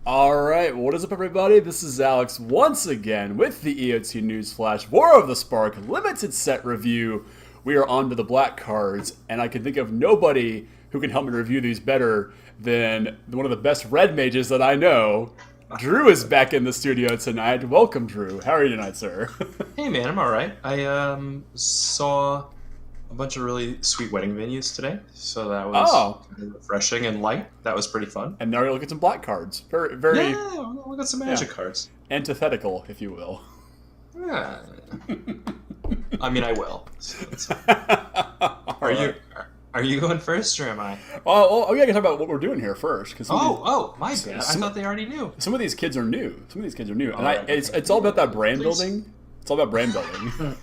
All right, what is up, everybody? This is Alex once again with the EOT News Flash War of the Spark limited set review. We are on to the black cards, and I can think of nobody who can help me review these better than one of the best red mages that I know. Drew is back in the studio tonight. Welcome, Drew. How are you tonight, sir? Hey man, I'm alright. I saw a bunch of really sweet wedding venues today, so that was kind of refreshing and light. That was pretty fun. And now you're looking at some black cards. Very Yeah, we got some magic cards. antithetical, if you will. Yeah. I mean, I will. So are you going first, or am I? Oh, yeah, I can talk about what we're doing here first. Cause My bad. I thought they already knew. Some of these kids are new. Right, it's all about that brand building. It's all about brand building.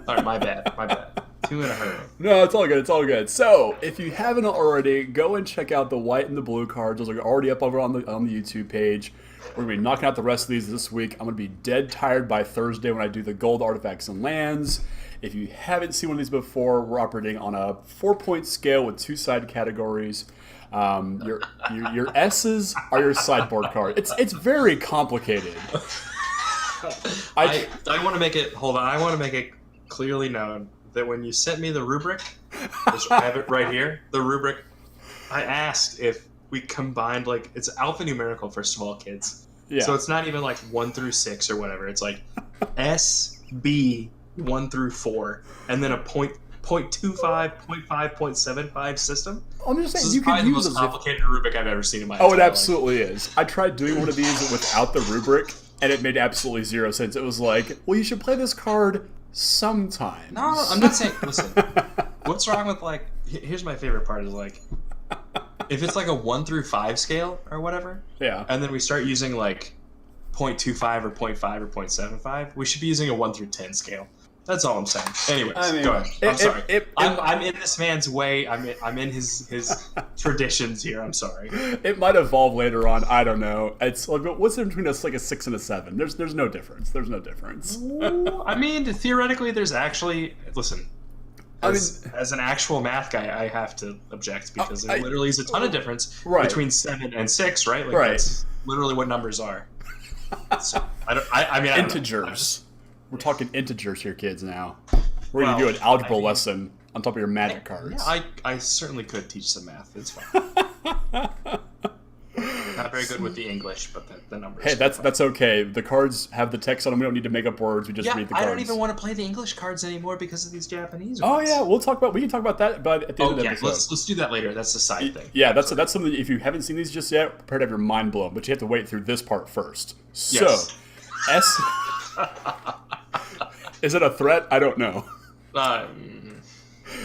All right, my bad. Two in a hurry. No, it's all good. So, if you haven't already, go and check out the white and the blue cards. Those are already up over on the YouTube page. We're going to be knocking out the rest of these this week. I'm going to be dead tired by Thursday when I do the gold artifacts and lands. If you haven't seen one of these before, we're operating on a 4-point scale with 2 side categories. Your S's are your sideboard card. It's very complicated. I want to make it. Hold on. I want to make it clearly known that when you sent me the rubric, which I have it right here, the rubric, I asked if we combined, like, it's alphanumerical, first of all, kids. Yeah. So it's not even like 1 through 6 or whatever. It's like S, B, 1 through 4, and then a point 0.25, 0.5, 0.75 system. I'm just saying, This you is can probably the use most this. complicated rubric I've ever seen in my Oh, it entire life. absolutely is. I tried doing one of these without the rubric, and it made absolutely zero sense. It was like, well, you should play this card sometimes. No, I'm not saying. Listen, what's wrong with, like? Here's my favorite part is, like, if it's like a 1 through 5 scale or whatever, Yeah. and then we start using like 0.25 or 0.5 or 0.75, we should be using a 1 through 10 scale. That's all I'm saying. Anyways, go ahead. I'm sorry. I'm in this man's way. I'm in his traditions here. I'm sorry. It might evolve later on. I don't know. It's like, what's the difference between like a 6 and a 7? There's no difference. There's no difference. I mean, theoretically, there's actually. Listen. As an actual math guy, I have to object because there literally is a ton of difference between 7 and 6, right? Like, that's literally what numbers are. So, I mean, integers. We're talking integers here, kids, now. We're going to do an algebra lesson on top of your magic cards. Yeah, I certainly could teach some math. It's fine. Not very good with the English, but the numbers. Hey, that's okay. The cards have the text on them. We don't need to make up words. We just read the cards. I don't even want to play the English cards anymore because of these Japanese ones. ones. Yeah, we can talk about that at the end of the episode. Let's do that later. That's a side thing. Yeah, that's something that if you haven't seen these just yet, prepare to have your mind blown, but you have to wait through this part first. So, yes. Is it a threat? I don't know.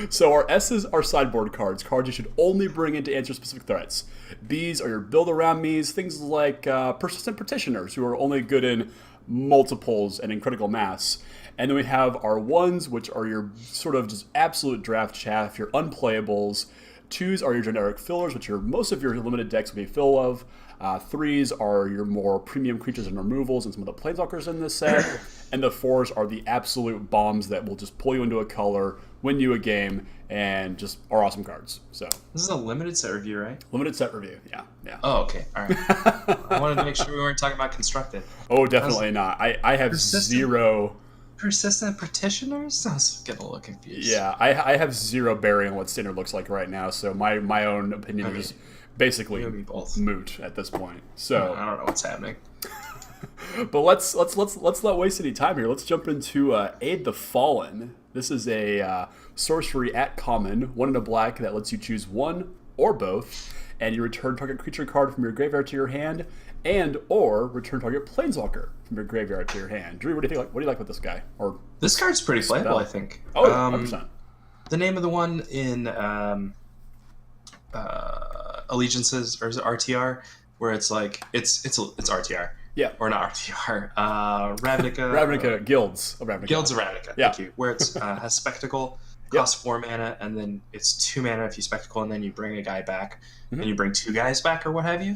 So our S's are sideboard cards you should only bring in to answer specific threats. B's are your build-around me's, things like persistent petitioners, who are only good in multiples and in critical mass. And then we have our 1s, which are your sort of just absolute draft chaff, your unplayables. 2s are your generic fillers, which most of your limited decks will be full of. 3s are your more premium creatures and removals and some of the planeswalkers in this set. And the 4s are the absolute bombs that will just pull you into a color, win you a game, and just are awesome cards. So this is a limited set review, right? Limited set review, yeah. Oh, okay, all right. I wanted to make sure we weren't talking about constructed. Oh, definitely not. I have zero. Persistent petitioners? I was getting a little confused. Yeah, I have zero bearing on what standard looks like right now. So my own opinion is basically moot at this point. So I don't know what's happening. But let's not waste any time here. Let's jump into Aid the Fallen. This is a sorcery at common, 1 in a black that lets you choose one or both, and you return target creature card from your graveyard to your hand, and or return target planeswalker from your graveyard to your hand. Drew, what do you think? What do you like with this guy? Or this card's pretty playable, I think. Oh, 100%. The name of the one in Allegiances, or is it RTR, where it's like it's RTR. Yeah. Or not RTR. Ravnica. Ravnica. Guilds of Ravnica. Guilds of Ravnica. Yeah. Thank you. Where it's has Spectacle, costs 4 mana, and then it's 2 mana if you Spectacle, and then you bring a guy back, and you bring 2 guys back, or what have you.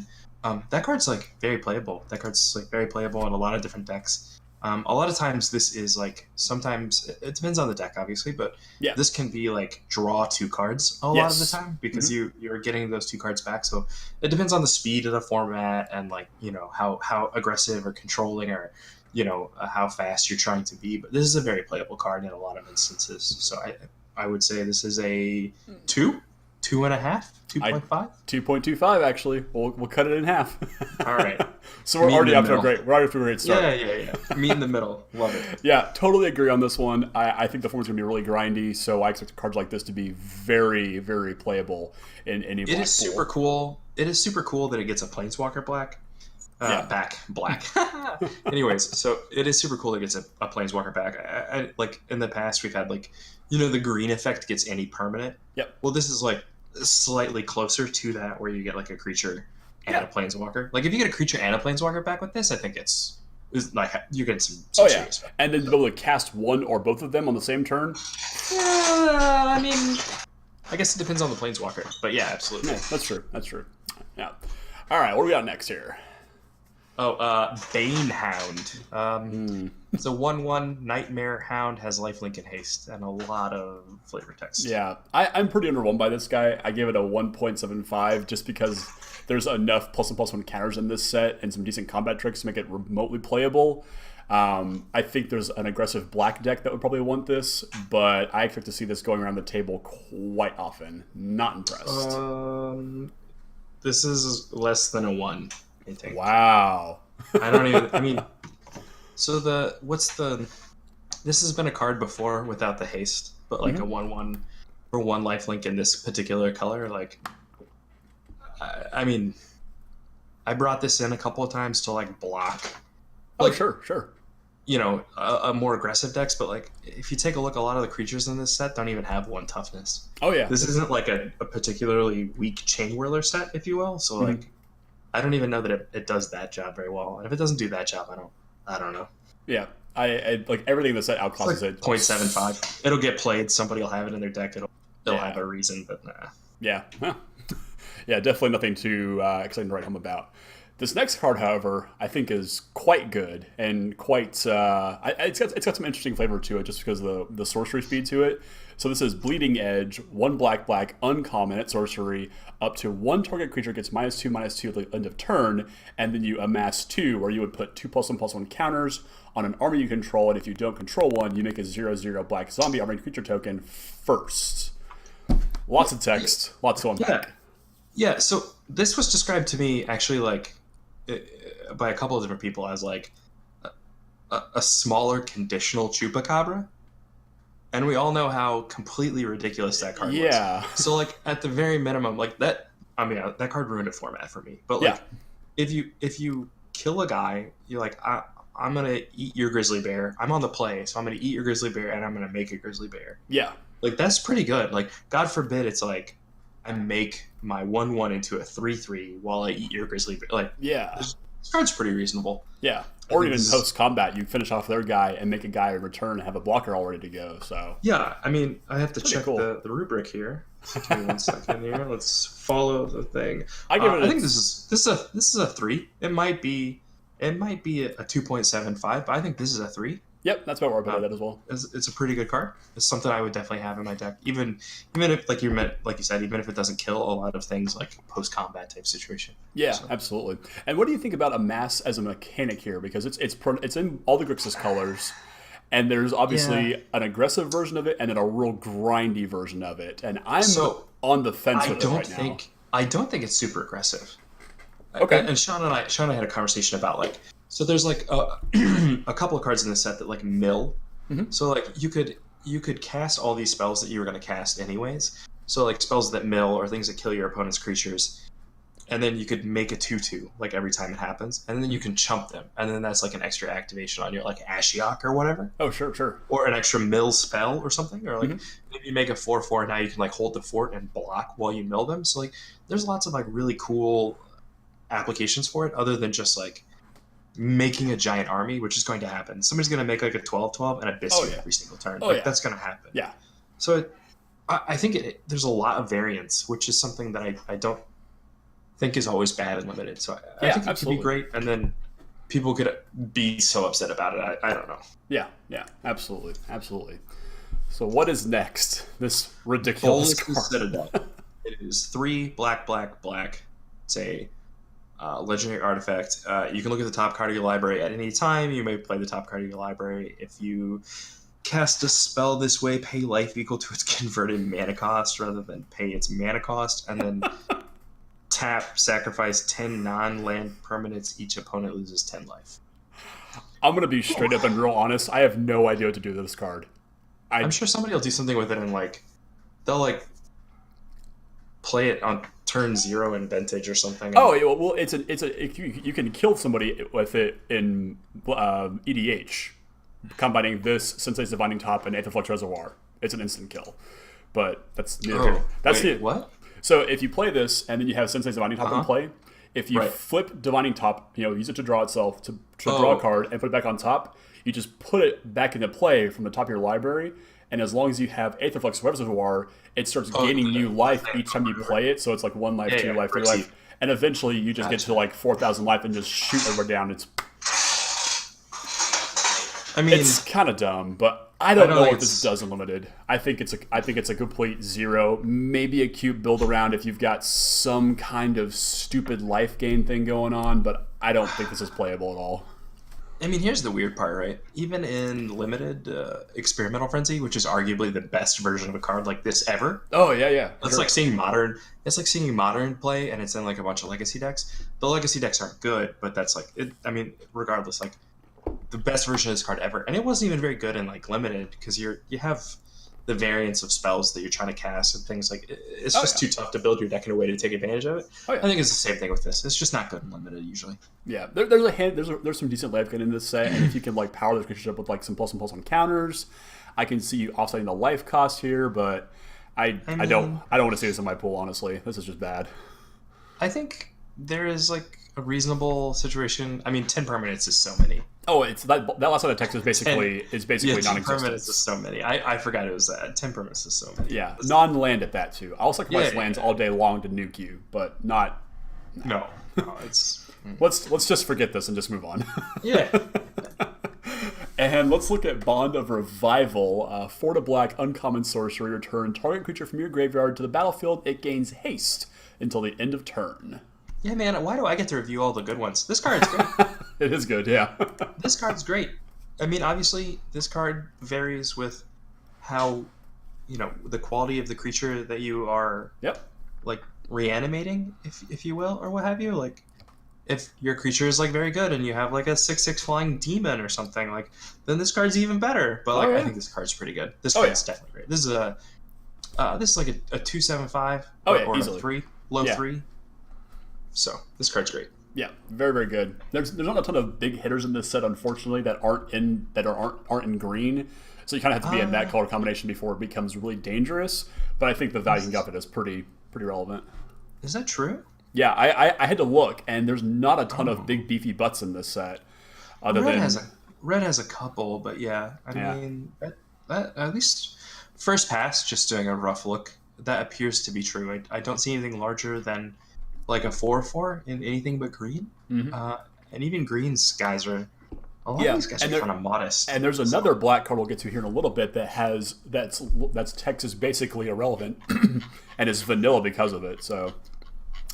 That card's like very playable. That card's like very playable in a lot of different decks. A lot of times this is like, sometimes it depends on the deck, obviously, but yeah, this can be like draw 2 cards a lot of the time because you're getting those 2 cards back. So it depends on the speed of the format and like, how aggressive or controlling or, how fast you're trying to be. But this is a very playable card in a lot of instances. So I would say this is a 2, 2.5, 2.5. 2.25 actually. We'll cut it in half. All right. So we're already off to a great start. Yeah. Meet in the middle. Love it. Yeah, totally agree on this one. I think the format's going to be really grindy, so I expect cards like this to be very, very playable in any black pool. Super cool. It is super cool that it gets a Planeswalker black. Black. Anyways, so it is super cool that it gets a Planeswalker back. I like in the past we've had like, the green effect gets any permanent. Yep. Well, this is like slightly closer to that where you get like a creature and a Planeswalker. Like if you get a creature and a Planeswalker back with this, I think it's like you get some serious effect. And then to be able to cast one or both of them on the same turn. I mean, I guess it depends on the Planeswalker, but yeah, absolutely. Yeah, that's true. Yeah. All right, what do we got next here? Banehound. It's a 1/1 Nightmare Hound, has lifelink and haste, and a lot of flavor text. Yeah, I'm pretty underwhelmed by this guy. I gave it a 1.75 just because there's enough +1/+1 counters in this set and some decent combat tricks to make it remotely playable. I think there's an aggressive black deck that would probably want this, but I expect to see this going around the table quite often. Not impressed. This is less than a 1. I think. Wow. So this has been a card before without the haste, but like a 1/1 for 1 lifelink in this particular color. Like, I brought this in a couple of times to like block. Like, sure. A more aggressive decks, but like if you take a look, a lot of the creatures in this set don't even have 1 toughness. Oh yeah. This isn't like a particularly weak chain whirler set, if you will. So like. I don't even know that it does that job very well, and if it doesn't do that job, I don't know. Yeah, I like everything in the set outclasses it. 0.75. It'll get played. Somebody will have it in their deck. It'll have a reason, but nah. Yeah, yeah, definitely nothing too exciting to write home about. This next card, however, I think is quite good and quite. It's got some interesting flavor to it, just because of the sorcery speed to it. So this is Bleeding Edge, 1 black, uncommon at sorcery. Up to 1 target creature gets -2/-2 at the end of turn, and then you amass 2, where you would put 2 +1/+1 counters on an army you control, and if you don't control one, you make a 0/0 black zombie armored creature token first. Lots of text, lots to unpack. Yeah. So this was described to me actually like by a couple of different people as like a smaller conditional Chupacabra. And we all know how completely ridiculous that card was. So, like, at the very minimum, like, that card ruined a format for me. But, like, if you kill a guy, you're like, I'm going to eat your grizzly bear. I'm on the play, so I'm going to eat your grizzly bear, and I'm going to make a grizzly bear. Yeah. Like, that's pretty good. Like, God forbid it's like, I make my 1/1 into a 3/3 while I eat your grizzly bear. Like, this card's pretty reasonable. Yeah. Or even post-combat, you finish off their guy and make a guy in return and have a blocker all ready to go. So yeah, I have to check the rubric here. Give me 1 second here. Let's follow the thing. I think this is a 3. It might be a 2.75, but I think this is a 3. Yep, that's about where I put that as well. It's a pretty good card. It's something I would definitely have in my deck, even if like you said, even if it doesn't kill a lot of things like post-combat type situation. Yeah, absolutely. And what do you think about Amass as a mechanic here? Because it's in all the Grixis colors, and there's obviously an aggressive version of it and then a real grindy version of it. And I'm on the fence with it right now. I don't think it's super aggressive. Okay. And Sean and I had a conversation about like. So there's like a couple of cards in the set that like mill. Mm-hmm. So like you could cast all these spells that you were going to cast anyways. So like spells that mill or things that kill your opponent's creatures, and then you could make a 2/2 like every time it happens, and then you can chump them, and then that's like an extra activation on your like Ashiok or whatever. Oh sure. Or an extra mill spell or something, or like maybe you make a 4/4 and now you can like hold the fort and block while you mill them. So like there's lots of like really cool applications for it, other than just like making a giant army, which is going to happen. Somebody's going to make like a 12/12 and abyss you every single turn. That's going to happen. Yeah. So I think there's a lot of variance, which is something that I don't think is always bad and limited. So I think it could be great. And then people could be so upset about it. I don't know. Yeah, absolutely. So what is next? This ridiculous card. Citadel. It is 3 black, black, black. It's a legendary artifact. You can look at the top card of your library at any time. You may play the top card of your library. If you cast a spell this way, pay life equal to its converted mana cost rather than pay its mana cost, and then tap, sacrifice 10 non-land permanents. Each opponent loses 10 life. I'm going to be straight up and real honest. I have no idea what to do with this card. I'm sure somebody will do something with it, and they'll play it on turn 0 in Vintage or something. Oh, well, you can kill somebody with it in EDH, combining this Sensei's Divining Top and Aetherflux Reservoir. It's an instant kill, but that's what? So if you play this and then you have Sensei's Divining Top in play, if you flip Divining Top, use it to draw itself to draw a card and put it back on top, you just put it back into play from the top of your library. And as long as you have Aetherflux Reservoir, it starts gaining new life each time you play it. So it's like 1 life, 2 life, 3 life. And eventually you just get to 4,000 life and just shoot everywhere down. It's kind of dumb, but I don't know what this does in Limited. I think it's a complete 0. Maybe a cute build around if you've got some kind of stupid life gain thing going on, but I don't think this is playable at all. I mean, here's the weird part, right? Even in Limited, Experimental Frenzy, which is arguably the best version of a card like this ever. Oh, yeah. It's like seeing Modern. It's like seeing Modern play, and it's in a bunch of Legacy decks. The Legacy decks aren't good, but that's regardless, the best version of this card ever. And it wasn't even very good in Limited, because you have the variance of spells that you're trying to cast and things it's just too tough to build your deck in a way to take advantage of it. I think it's the same thing with this. It's just not good in Limited usually. Yeah, there's some decent life gain in this set, and if you can power those creatures up with some plus and plus on counters, I can see you offsetting the life cost here, but I don't want to see this in my pool, honestly. This is just bad. I think there is a reasonable situation. I mean, 10 permanents is so many. Oh, it's that last side of text is basically non-existent. 10 permanents is so many. I forgot it was that. 10 permanents is so many. Yeah, non-land at that too. I'll sacrifice lands all day long to nuke you, but not. No, it's. Let's just forget this and just move on. Yeah. And let's look at Bond of Revival. 4 to black, uncommon sorcery. Return target creature from your graveyard to the battlefield. It gains haste until the end of turn. Yeah, man, why do I get to review all the good ones? This card's great. It is good, yeah. This card's great. I mean, obviously, this card varies with how, the quality of the creature that you are, reanimating, if you will, or what have you. If your creature is, very good and you have, a 6/6 flying demon or something, then this card's even better. But, I think this card's pretty good. This card's definitely great. This is a 2/7/5 or easily. a 3, low 3. So this card's great. Yeah, very, very good. There's not a ton of big hitters in this set, unfortunately, that aren't in green. So you kind of have to be in that color combination before it becomes really dangerous. But I think the value you got for it is pretty relevant. Is that true? Yeah, I had to look, and there's not a ton of big beefy butts in this set. Red has a couple, but I mean that at least first pass, just doing a rough look, that appears to be true. I don't see anything larger than a 4/4 in anything but green. Mm-hmm. And even green's guys are a lot of these guys are kind of modest. And there's another black card we'll get to here in a little bit that's text is basically irrelevant and is vanilla because of it. So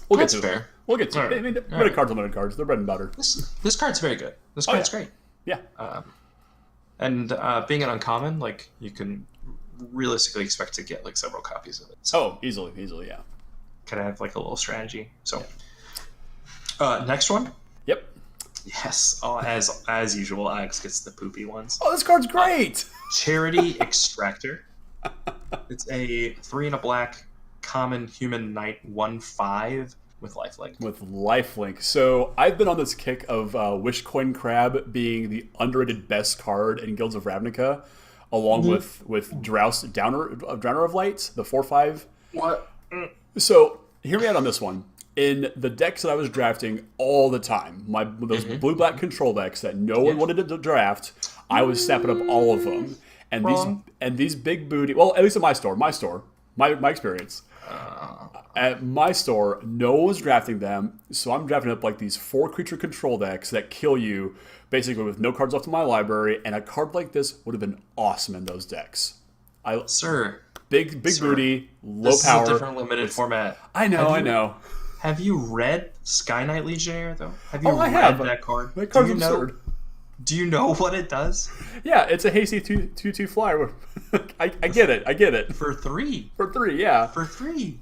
we'll get to fair. It. We'll get to it. I mean, limited cards, limited cards. They're bread and butter. This card's very good. This card's great. Yeah. And being an uncommon, you can realistically expect to get several copies of it. So, easily, yeah. Kind of have a little strategy. So, next one. Yep. Yes. Oh, as usual, Alex gets the poopy ones. Oh, this card's great. Charity Extractor. It's a 3 and a black common human knight 1/5 with lifelink. With lifelink. So I've been on this kick of Wishcoin Crab being the underrated best card in Guilds of Ravnica, along with Drouse Downer of Light, the 4/5. What? So hear me out on this one. In the decks that I was drafting all the time, those blue-black control decks that no one wanted to draft, I was snapping up all of them. And these big booty, well, at least in my experience, At my store, no one was drafting them, so I'm drafting up like these 4 creature control decks that kill you basically with no cards left in my library, and a card like this would have been awesome in those decks. Big booty, low power. This is a different limited format. I know. Have you read Sky Knight Legionnaire, though? Have you read that card? That card's absurd. Do you know what it does? Yeah, it's a hasty 2/2 flyer. I get it. For 3. For 3, yeah. For 3.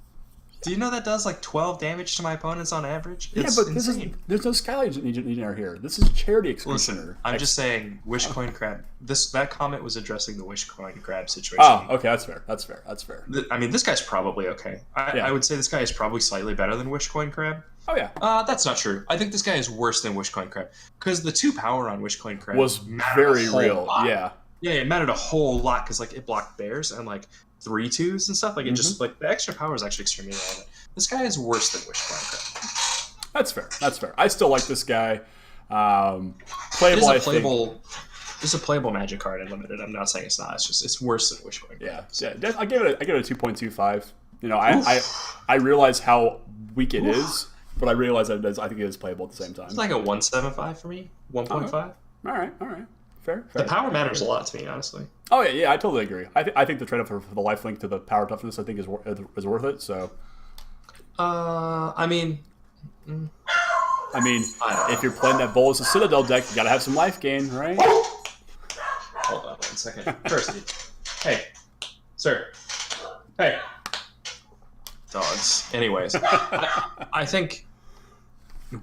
Do you know that does like 12 damage to my opponents on average? It's but insane. There's no Sky Legionnaire here. This is charity exclusion. Listen, I'm just saying, Wishcoin Crab. That comment was addressing the Wishcoin Crab situation. Oh, okay, that's fair. I mean, this guy's probably okay. I would say this guy is probably slightly better than Wishcoin Crab. Oh yeah. That's not true. I think this guy is worse than Wishcoin Crab because the 2 power on Wishcoin Crab was very real. Yeah. Yeah, it mattered a whole lot because like it blocked bears and like 3/2s and stuff. Like it just like the extra power is actually extremely relevant. This guy is worse than Wishcoin Crab. That's fair. I still like this guy. Playable. It's a playable Magic card in limited. I'm not saying it's not. It's just it's worse than Wishcoin Crab. Yeah. I give it a 2.25. You know, I realize how weak it is, but I realize that I think it is playable at the same time. It's like a 1.75 for me. 1.5. All right. Fair. The power matters a lot to me, honestly. Oh yeah, I totally agree. I think the trade-off for the lifelink to the power toughness, I think is worth it. So. I mean, if you're playing that Bolas' Citadel deck, you gotta have some life gain, right? Hold on 1 second. Percy. Hey, sir. Hey. Dogs. Anyways, I think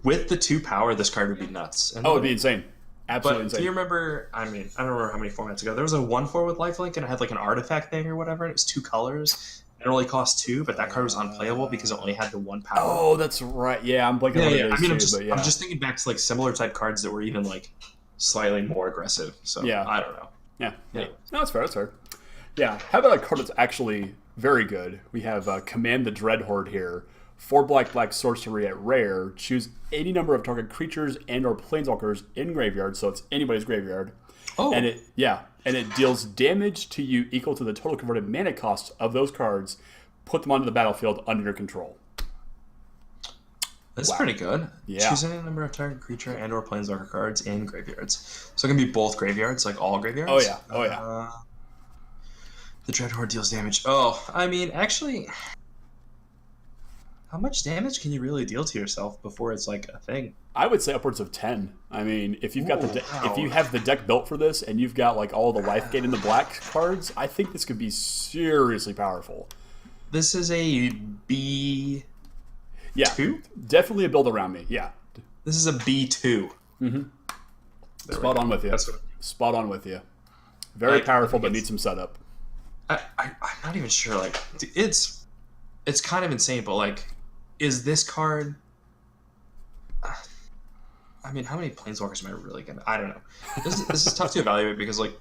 with the 2 power, this card would be nuts. It'd be insane. Absolutely insane. Do you remember? I don't remember how many formats ago. There was a 1/4 with lifelink, and it had like an artifact thing or whatever. And it was 2 colors. It only cost 2, but that card was unplayable because it only had the 1 power. Oh, that's right. Yeah, I'm blanking on what it is. I'm just thinking back to like similar type cards that were even like slightly more aggressive. So I don't know. Yeah. No, that's fair. Yeah. How about a card that's actually very good? We have Command the Dreadhorde here. 4 black sorcery at rare. Choose any number of target creatures and/or planeswalkers in graveyard, so it's anybody's graveyard. Oh. And it deals damage to you equal to the total converted mana cost of those cards. Put them onto the battlefield under your control. That's pretty good. Yeah. Choose any number of target creature and/or planeswalker cards in graveyards. So it can be both graveyards, like all graveyards. Oh yeah. The Dreadhorde deals damage. Oh, I mean, actually, how much damage can you really deal to yourself before it's like a thing? I would say upwards of 10. I mean, if you've got if you have the deck built for this and you've got like all the life gain in the black cards, I think this could be seriously powerful. This is a B. Yeah, 2? Definitely a build around me. Yeah, this is a B2. Mm-hmm. Spot on with you. Very powerful, but needs some setup. I'm not even sure. Like, it's kind of insane, but like, is this card? I mean, how many planeswalkers am I really gonna? I don't know. This is tough to evaluate because, like,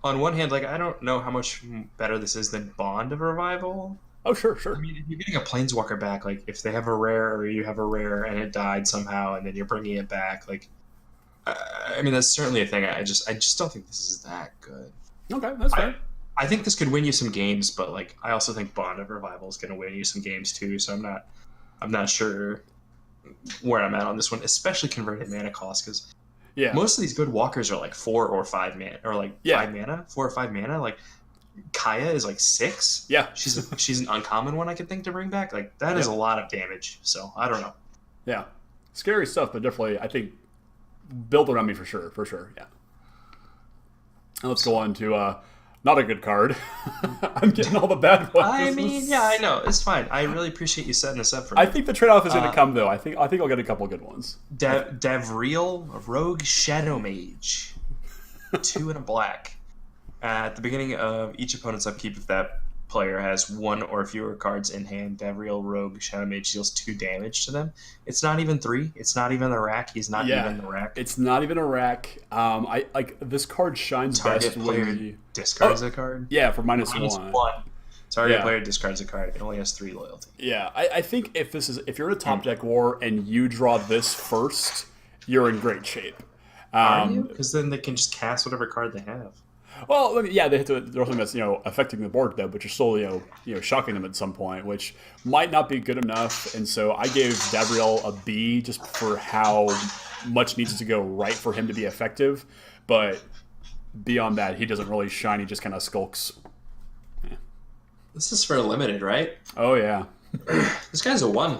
on one hand, like, I don't know how much better this is than Bond of Revival. Oh, sure. I mean, if you're getting a planeswalker back, like, if they have a rare or you have a rare and it died somehow, and then you're bringing it back, like, I mean, that's certainly a thing. I just don't think this is that good. Okay, that's fine. I think this could win you some games, but like, I also think Bond of Revival is going to win you some games too. So I'm not sure where I'm at on this one, especially converted mana cost, because most of these good walkers are like 4 or 5 mana, or like 5 mana, 4 or 5 mana. Like Kaya is like 6. Yeah, she's an uncommon one I could think to bring back. Like that is a lot of damage. So I don't know. Yeah, scary stuff, but definitely I think build around me for sure. Yeah. Now let's go on to not a good card. I'm getting all the bad ones. I mean, yeah, I know. It's fine. I really appreciate you setting this up for me. I think the trade-off is going to come, though. I think I'll get a couple of good ones. Davriel, Rogue Shadow Mage. 2 and a black. At the beginning of each opponent's upkeep, if that player has 1 or fewer cards in hand, Davriel, Rogue Shadow Mage deals 2 damage to them. It's not even 3. It's not even the rack. He's not even the rack. It's not even a rack. I like this card shines Target best player when you discards a card. Yeah, for -1. Target player discards a card. It only has 3 loyalty. Yeah, I think if you're in a top deck war and you draw this first, you're in great shape. Are you? Because then they can just cast whatever card they have. Well, I mean, yeah, there's something that's affecting the board though, but you're still shocking them at some point, which might not be good enough. And so I gave Gabriel a B just for how much needs to go right for him to be effective. But beyond that, he doesn't really shine. He just kind of skulks. Yeah. This is for limited, right? Oh yeah. This guy's a 1.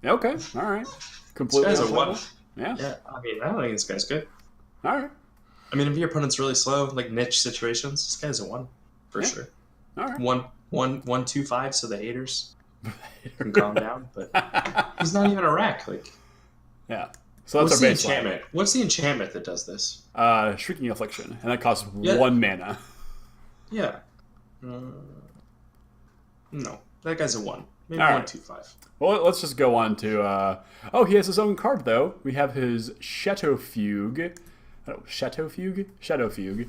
Okay, all right. Completely. This guy's a 1. Yeah. Yeah. I mean, I don't think this guy's good. All right. I mean, if your opponent's really slow, like niche situations, this guy's a 1 for sure. All right. 1, 2, 5, so the haters can calm down. But he's not even a rack. Like, yeah. So that's our baseline. Enchantment? What's the enchantment that does this? Shrieking Affliction, and that costs 1 mana. Yeah. No, that guy's a 1. Maybe all 1, right. 2, 5. Well, let's just go on to. He has his own card though. We have his Chateau Fugue. Chateau Fugue? Shadow Fugue.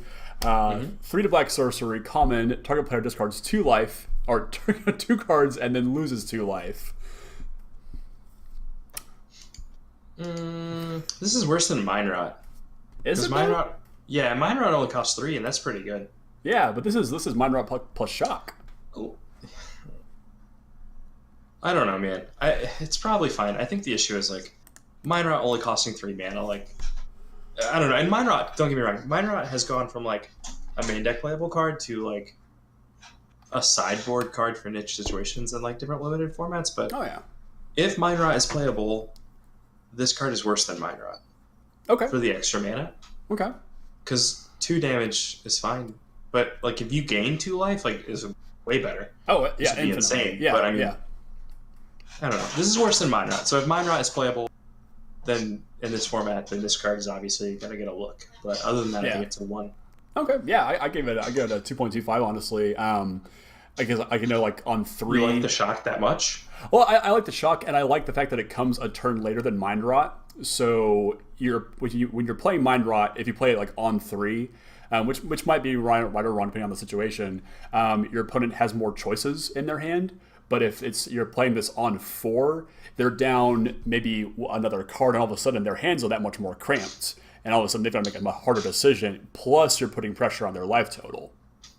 3 to black sorcery, common. Target player discards 2 life, or 2 cards and then loses 2 life. This is worse than Mind Rot. Is it? Mind Rot? Yeah, Mind Rot only costs 3, and that's pretty good. Yeah, but this is Mind Rot plus shock. Oh. I don't know, man. It's probably fine. I think the issue is like Mind Rot only costing 3 mana. Like, I don't know. And Mind Rot, don't get me wrong, Mind Rot has gone from like a main deck playable card to like a sideboard card for niche situations and like different limited formats. But if Mind Rot is playable, this card is worse than Mind Rot. Okay. For the extra mana. Okay. Because 2 damage is fine, but like if you gain 2 life, like is way better. Oh yeah, be insane. Yeah, but I mean, I don't know. This is worse than Mind Rot. So if Mind Rot is playable, then in this format, then this card is obviously gonna get a look. But other than that, I think it's a 1. Okay, yeah, I give it a 2.25. Honestly, I guess I can know like on 3. You like the shock that much? Well, I like the shock, and I like the fact that it comes a turn later than Mind Rot. So when you're playing Mind Rot, if you play it like on 3, which might be right or wrong depending on the situation, your opponent has more choices in their hand. But if you're playing this on 4, they're down maybe another card, and all of a sudden their hands are that much more cramped, and all of a sudden they've got to make a harder decision. Plus, you're putting pressure on their life total.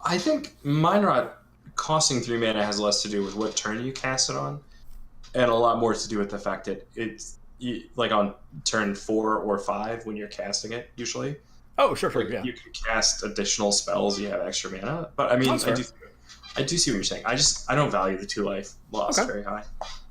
I think Mind Rot costing 3 mana has less to do with what turn you cast it on, and a lot more to do with the fact that it's like on turn 4 or 5 when you're casting it usually. Oh, sure, like, yeah. You can cast additional spells. You have extra mana, but I mean, I do see what you're saying. I don't value the 2 life loss very high,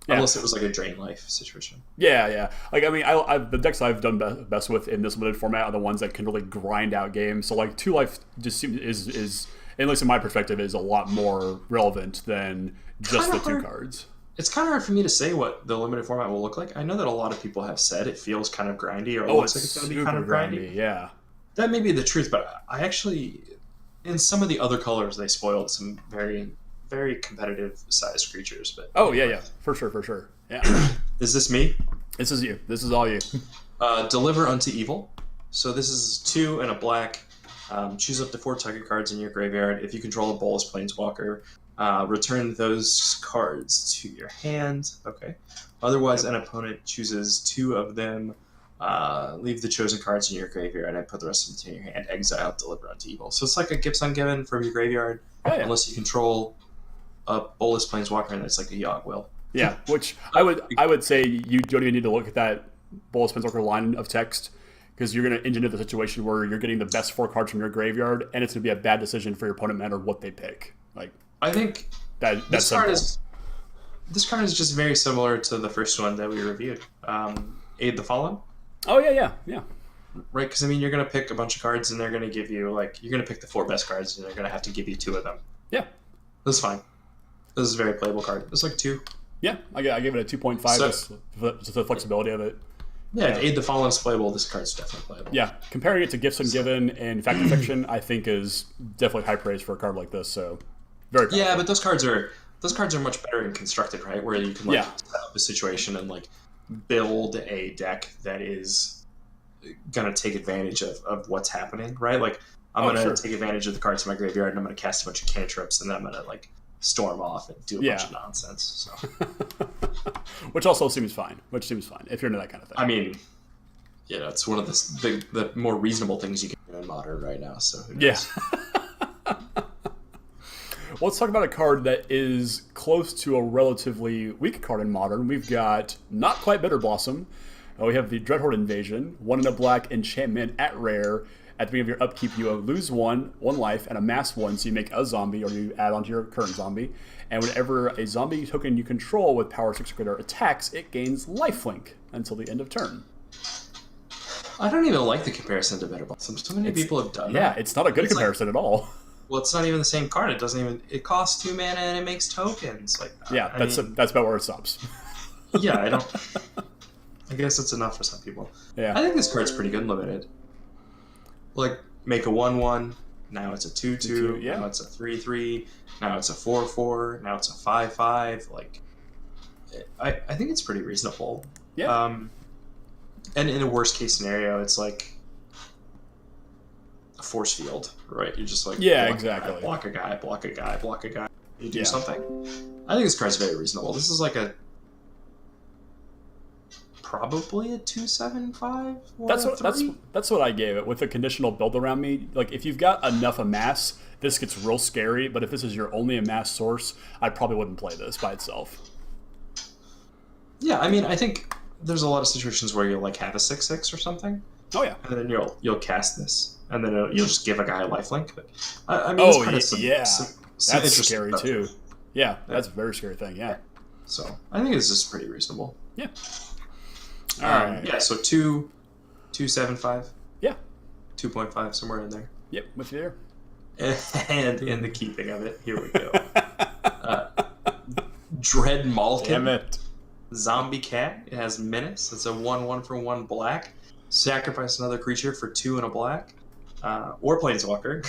unless it was like a drain life situation. Yeah. Like I mean, the decks I've done best with in this limited format are the ones that can really grind out games. So like 2 life just is at least in my perspective, is a lot more relevant than just the 2 cards. It's kind of hard for me to say what the limited format will look like. I know that a lot of people have said it feels kind of grindy, or it looks like it's going to be kind of grindy. Yeah, that may be the truth, but I actually, in some of the other colors, they spoiled some very, very competitive sized creatures. But yeah, for sure. Yeah. Is this me? This is you. This is all you. Deliver unto evil. So this is 2 and a black. Choose up to 4 target cards in your graveyard. If you control a Bolas Planeswalker, return those cards to your hand. Okay. Otherwise, an opponent chooses 2 of them. Leave the chosen cards in your graveyard and put the rest of them in your hand. Exile, deliver unto evil. So it's like a Gifts Ungiven from your graveyard, unless you control a Bolas Planeswalker, and it's like a Yogg Will. Yeah, which I would say you don't even need to look at that Bolas Planeswalker line of text, because you're going to engineer the situation where you're getting the best 4 cards from your graveyard, and it's going to be a bad decision for your opponent no matter what they pick. Like, I think this card is just very similar to the first one that we reviewed, Aid the Fallen. Oh yeah. Right, because I mean, you're going to pick a bunch of cards, and they're going to give you you're going to pick the 4 best cards, and they're going to have to give you 2 of them. Yeah, this is fine. This is a very playable card. It's like 2. Yeah, I gave it a 2.5. Just the flexibility of it. Yeah, if Aid the Fallen is playable, this card's definitely playable. Yeah, comparing it to Gifts Ungiven and Fact of Fiction, I think is definitely high praise for a card like this. So, very powerful. Yeah, but those cards are much better and constructed, right? Where you can set up a situation and build a deck that is gonna take advantage of what's happening, right? Like I'm gonna take advantage of the cards in my graveyard, and I'm gonna cast a bunch of cantrips, and then I'm gonna storm off and do a bunch of nonsense. So. Which also seems fine. If you're into that kind of thing. I mean, it's one of the more reasonable things you can do in Modern right now, so who knows? Yeah. Well, let's talk about a card that is close to a relatively weak card in Modern. We've got not quite Bitter Blossom. We have the Dreadhorde Invasion, 1 and a black enchantment at rare. At the beginning of your upkeep, you lose one life, and amass 1, so you make a zombie, or you add onto your current zombie. And whenever a zombie token you control with power 6 or greater attacks, it gains lifelink until the end of turn. I don't even like the comparison to Bitter Blossom. So many people have done that. Yeah, it's not a good comparison at all. Well, it's not even the same card. It doesn't even. It costs 2 mana and it makes tokens. Like yeah, that's about where it stops. Yeah, I don't. I guess it's enough for some people. Yeah, I think this card's pretty good limited. Like make a 1/1. Now it's a 2/2. Yeah. Now it's a 3/3. Now it's a 4/4. Now it's a 5/5. Like, I think it's pretty reasonable. Yeah. And in a worst case scenario, it's like a force field, right? You're just like exactly. Block a guy. You do something. I think this card's very reasonable. This is like probably a 2/7/5. That's what I gave it with a conditional build around me. Like if you've got enough amass, this gets real scary. But if this is your only amass source, I probably wouldn't play this by itself. Yeah, I mean, I think there's a lot of situations where you'll like have a 6/6 or something. Oh yeah, and then you'll cast this, and then you'll just give a guy a lifelink. But, I mean, that's scary too. Yeah, that's a very scary thing. Yeah. So I think this is pretty reasonable. Yeah. All right. Yeah. So 2.75. Yeah. 2.5 somewhere in there. Yep, with you there. And in the keeping of it, here we go. Dread Malkin. Damn it. Zombie cat. It has menace. It's a 1/1 for 1 black. Sacrifice another creature for 2 and a black. Or Planeswalker.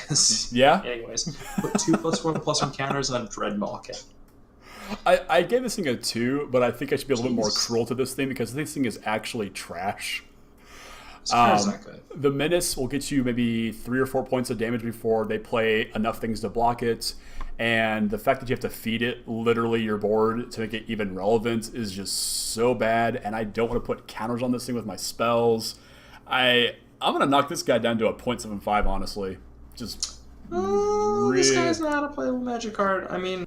Yeah. Anyways, put 2+1/+1 counters on Dread Malkin. I gave this thing a 2, but I think I should be a little more cruel to this thing because this thing is actually trash. This card's not good. The menace will get you maybe 3 or 4 points of damage before they play enough things to block it. And the fact that you have to feed it literally your board to make it even relevant is just so bad. And I don't want to put counters on this thing with my spells. I'm going to knock this guy down to a 0.75, honestly. Just this guy's not a playable Magic card. I mean,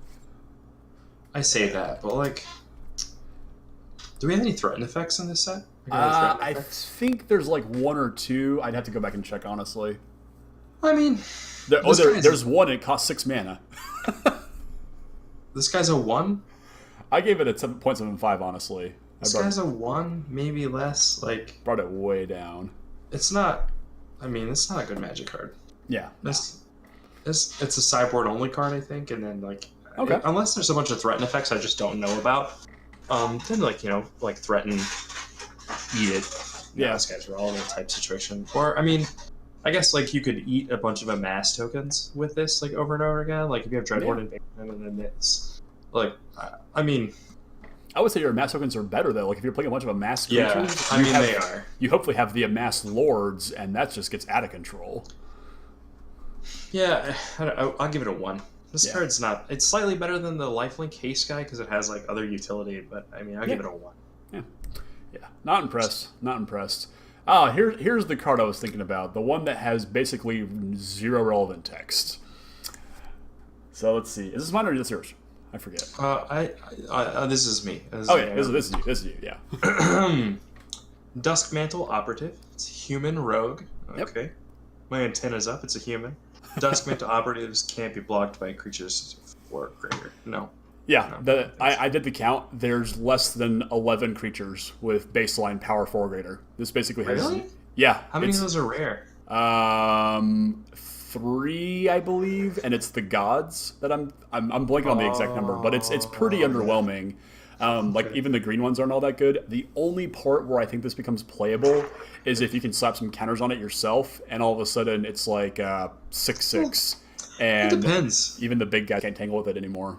I say that, but like, do we have any threatened effects in this set? I think there's like 1 or 2. I'd have to go back and check, honestly. I mean, there's 1 and it costs 6 mana. This guy's a 1? I gave it a 7.75, honestly. This guy's a 1, maybe less. Like, brought it way down. It's not. I mean, it's not a good Magic card. Yeah. It's a sideboard only card, I think, and then like, unless there's a bunch of threatened effects I just don't know about, then like threaten, eat it. Yeah, this guy's relevant type situation. Or I mean, I guess like you could eat a bunch of amass tokens with this like over and over again. Like if you have Dreadhorde Invasion and then it's like, I mean, I would say your amass tokens are better though. Like if you're playing a bunch of amass creatures, they are. You hopefully have the amass lords, and that just gets out of control. Yeah, I'll give it a 1. This card's not. It's slightly better than the lifelink haste guy because it has like other utility. But I mean, I'll give it a 1. Yeah. Not impressed. Not impressed. Here's the card I was thinking about. The one that has basically 0 relevant text. So let's see. Is this mine or is this yours? I forget. This is me. This is you. Yeah. Duskmantle Operative. It's human rogue. Okay. Yep. My antenna's up. It's a human. Duskmantle Operatives can't be blocked by creatures 4 or greater. No. Yeah, I did the count. There's less than 11 creatures with baseline power 4 or greater. This basically has... Really? Yeah. How many of those are rare? 3, I believe, and it's the gods that I'm blanking on the exact number, but it's pretty underwhelming. Like even the green ones aren't all that good. The only part where I think this becomes playable is if you can slap some counters on it yourself, and all of a sudden it's like 6/6, and it depends. Even the big guys can't tangle with it anymore.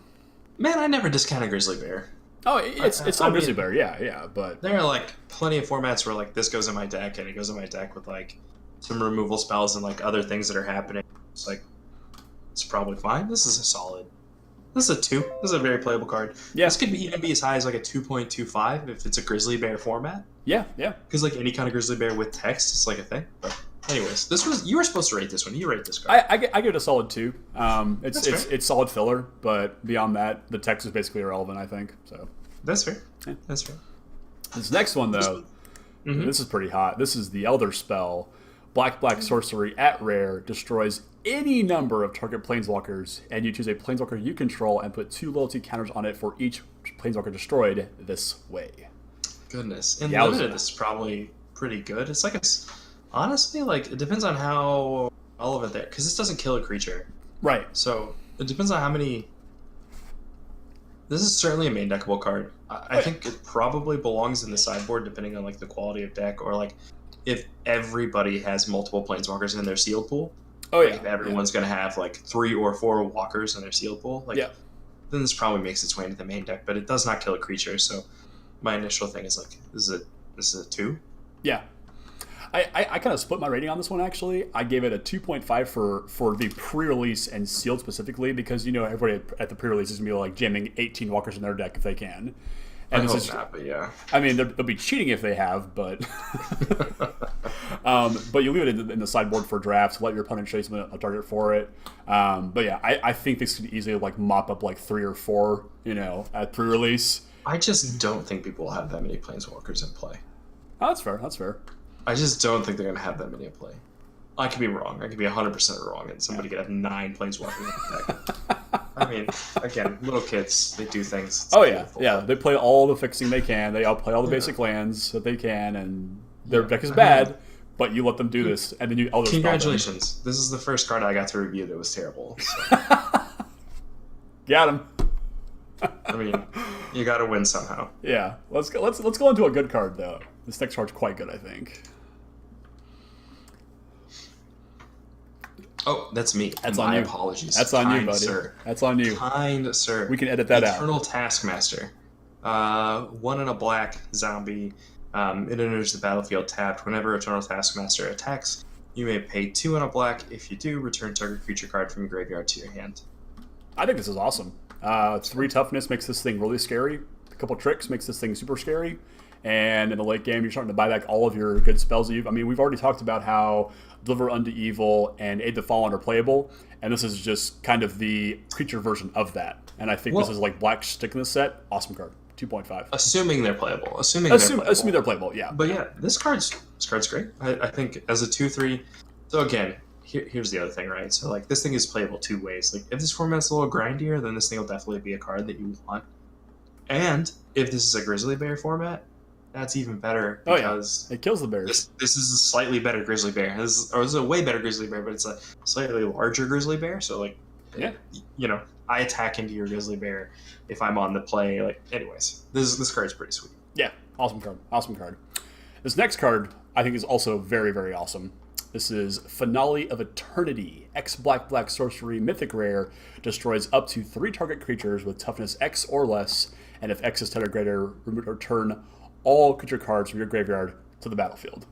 Man, I never discounted Grizzly Bear. Oh, it's all Grizzly Bear, yeah, but there are like plenty of formats where like this goes in my deck, and it goes in my deck with like some removal spells and like other things that are happening. It's like it's probably fine. This is a solid. This is a 2. This is a very playable card. Yeah. This could even be as high as like a 2.25 if it's a Grizzly Bear format. Yeah. Because like any kind of Grizzly Bear with text, it's like a thing. But Anyways, you were supposed to rate this one. You rate this card. I give it a solid 2. It's solid filler, but beyond that, the text is basically irrelevant, I think. So that's fair. Yeah. That's fair. This next one, though, this is pretty hot. This is the Elder Spell. Black sorcery at rare destroys any number of target planeswalkers, and you choose a planeswalker you control and put 2 loyalty counters on it for each planeswalker destroyed this way. Goodness. And limited, this is probably pretty good. It's like honestly, like, it depends on how relevant there, because this doesn't kill a creature. Right. So it depends on how many. This is certainly a main deckable card. I think it probably belongs in the sideboard, depending on like the quality of deck, or like if everybody has multiple planeswalkers in their sealed pool. Oh yeah. Like if everyone's gonna have like 3 or 4 walkers in their sealed pool. Like, then this probably makes its way into the main deck, but it does not kill a creature. So my initial thing is like, this is a 2. Yeah. I kind of split my rating on this one, actually. I gave it a 2.5 for the pre-release and sealed specifically, because, everybody at the pre-release is going to be like jamming 18 walkers in their deck if they can. And I hope not, but yeah. I mean, they'll be cheating if they have, but but you leave it in the sideboard for drafts, let your opponent chase a target for it. But yeah, I think this could easily like mop up like 3 or 4, at pre-release. I just don't think people will have that many planeswalkers in play. Oh, that's fair. That's fair. I just don't think they're going to have that many in play. I could be wrong. I could be 100% wrong, and somebody could have 9 planeswalkers in the deck. I mean, again, little kids, they do things. It's beautiful. Yeah. They play all the fixing they can. They all play all the basic lands that they can, and their deck is bad, but you let them do this, and then you Elder Spell them. Congratulations. This is the first card I got to review that was terrible. So. Got him. I mean, you got to win somehow. Yeah. Let's go into a good card, though. This next card's quite good, I think. Oh, that's me. That's on you. My apologies. That's on you, buddy. Sir. That's on you. Kind sir. We can edit that out. Eternal Taskmaster. 1 and a black zombie. It enters the battlefield tapped. Whenever Eternal Taskmaster attacks, you may pay 2 and a black. If you do, return target creature card from your graveyard to your hand. I think this is awesome. 3 toughness makes this thing really scary. A couple tricks makes this thing super scary. And in the late game, you're starting to buy back all of your good spells that we've already talked about how Deliver Unto Evil and Aid the Fallen are playable, and this is just kind of the creature version of that. And I think this is like black stick in the set. Awesome card. 2.5. Assuming they're playable. Assuming they're playable, yeah. But yeah, this card's great. I think as a 2/3. So again, here's the other thing, right? So like this thing is playable 2 ways. Like if this format's a little grindier, then this thing will definitely be a card that you want. And if this is a Grizzly Bear format, that's even better because it kills the bears. This is a slightly better Grizzly Bear. This is a way better Grizzly Bear, but it's a slightly larger Grizzly Bear. So like, I attack into your Grizzly Bear if I'm on the play. Like, anyways, this card's pretty sweet. Yeah, awesome card. Awesome card. This next card I think is also very, very awesome. This is Finale of Eternity. X black sorcery mythic rare destroys up to 3 target creatures with toughness X or less, and if X is 10 or greater, return all creature cards from your graveyard to the battlefield.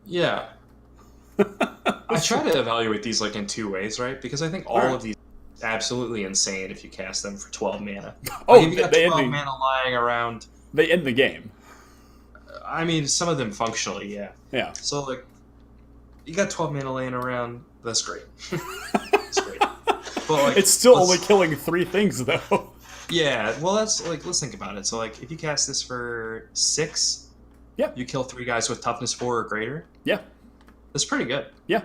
Yeah. I try to evaluate these like in 2 ways, right? Because I think all of these are absolutely insane if you cast them for 12 mana. Oh, if you got 12 mana lying around. They end the game. I mean, some of them functionally, yeah. Yeah. So like, you got 12 mana laying around. That's great. That's great. But like, it's still only killing 3 things though. Yeah, well, that's like, let's think about it. So, like, if you cast this for 6, you kill 3 guys with toughness 4 or greater. Yeah, that's pretty good. Yeah,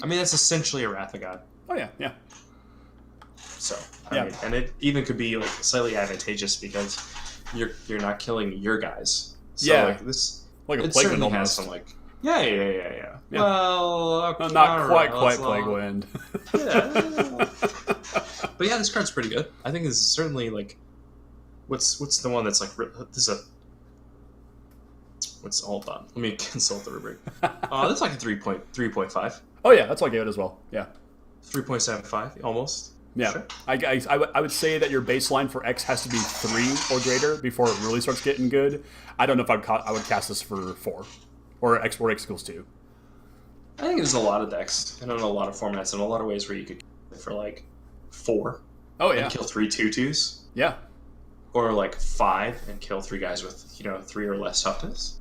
I mean, that's essentially a Wrath of God. Oh yeah. So, I mean, and it even could be like slightly advantageous because you're not killing your guys. So, like this, like a Plague Wind almost. Has some like, yeah. Well, okay, not quite Plague Wind. Yeah. But yeah, this card's pretty good. I think this is certainly like, what's the one that's like this is a. Hold on? Let me consult the rubric. That's like a 3.5. Oh yeah, that's what I gave it as well. Yeah. 3.75 almost. Yeah, sure. I would say that your baseline for X has to be 3 or greater before it really starts getting good. I don't know if I would cast this for 4 or X equals 2. I think there's a lot of decks and in a lot of formats and a lot of ways where you could for like 4. Oh yeah. And kill 3 2/2s. Yeah. Or like 5 and kill 3 guys with 3 or less toughness.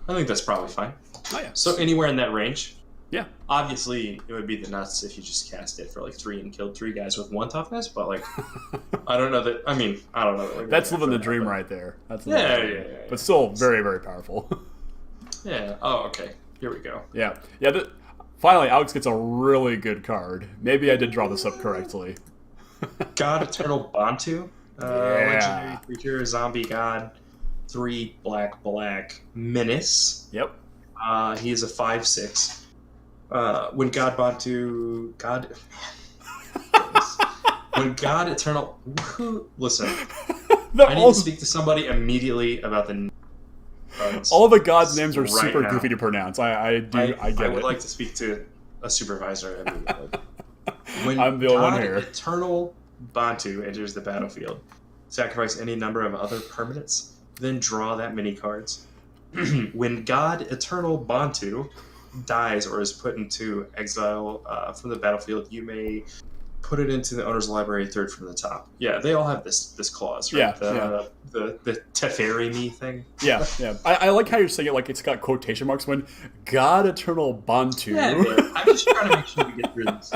I think that's probably fine. Oh yeah. So anywhere in that range. Yeah. Obviously, it would be the nuts if you just cast it for like 3 and killed 3 guys with 1 toughness, but like, I don't know that. I mean, I don't know. That that's living the dream right there. That's yeah. But still, very, very powerful. Yeah. Oh, okay. Here we go. Yeah. Yeah. Finally, Alex gets a really good card. Maybe I did draw this up correctly. God Eternal Bantu. Legendary creature, zombie god, 3 black menace. Yep. He is a 5/6. When God Bantu when God Eternal listen. I need to speak to somebody immediately about the all the gods' names are super goofy to pronounce. I get it. I would like to speak to a supervisor immediately. When I'm the only one here. Eternal Bantu enters the battlefield, sacrifice any number of other permanents, then draw that many cards. When God Eternal Bantu dies or is put into exile from the battlefield, you may put it into the owner's library 3rd from the top. Yeah, they all have this clause, right? The Teferi me thing. Yeah. I like how you're saying it like it's got quotation marks when God Eternal Bantu. Yeah, man. I'm just trying to make sure we get through this.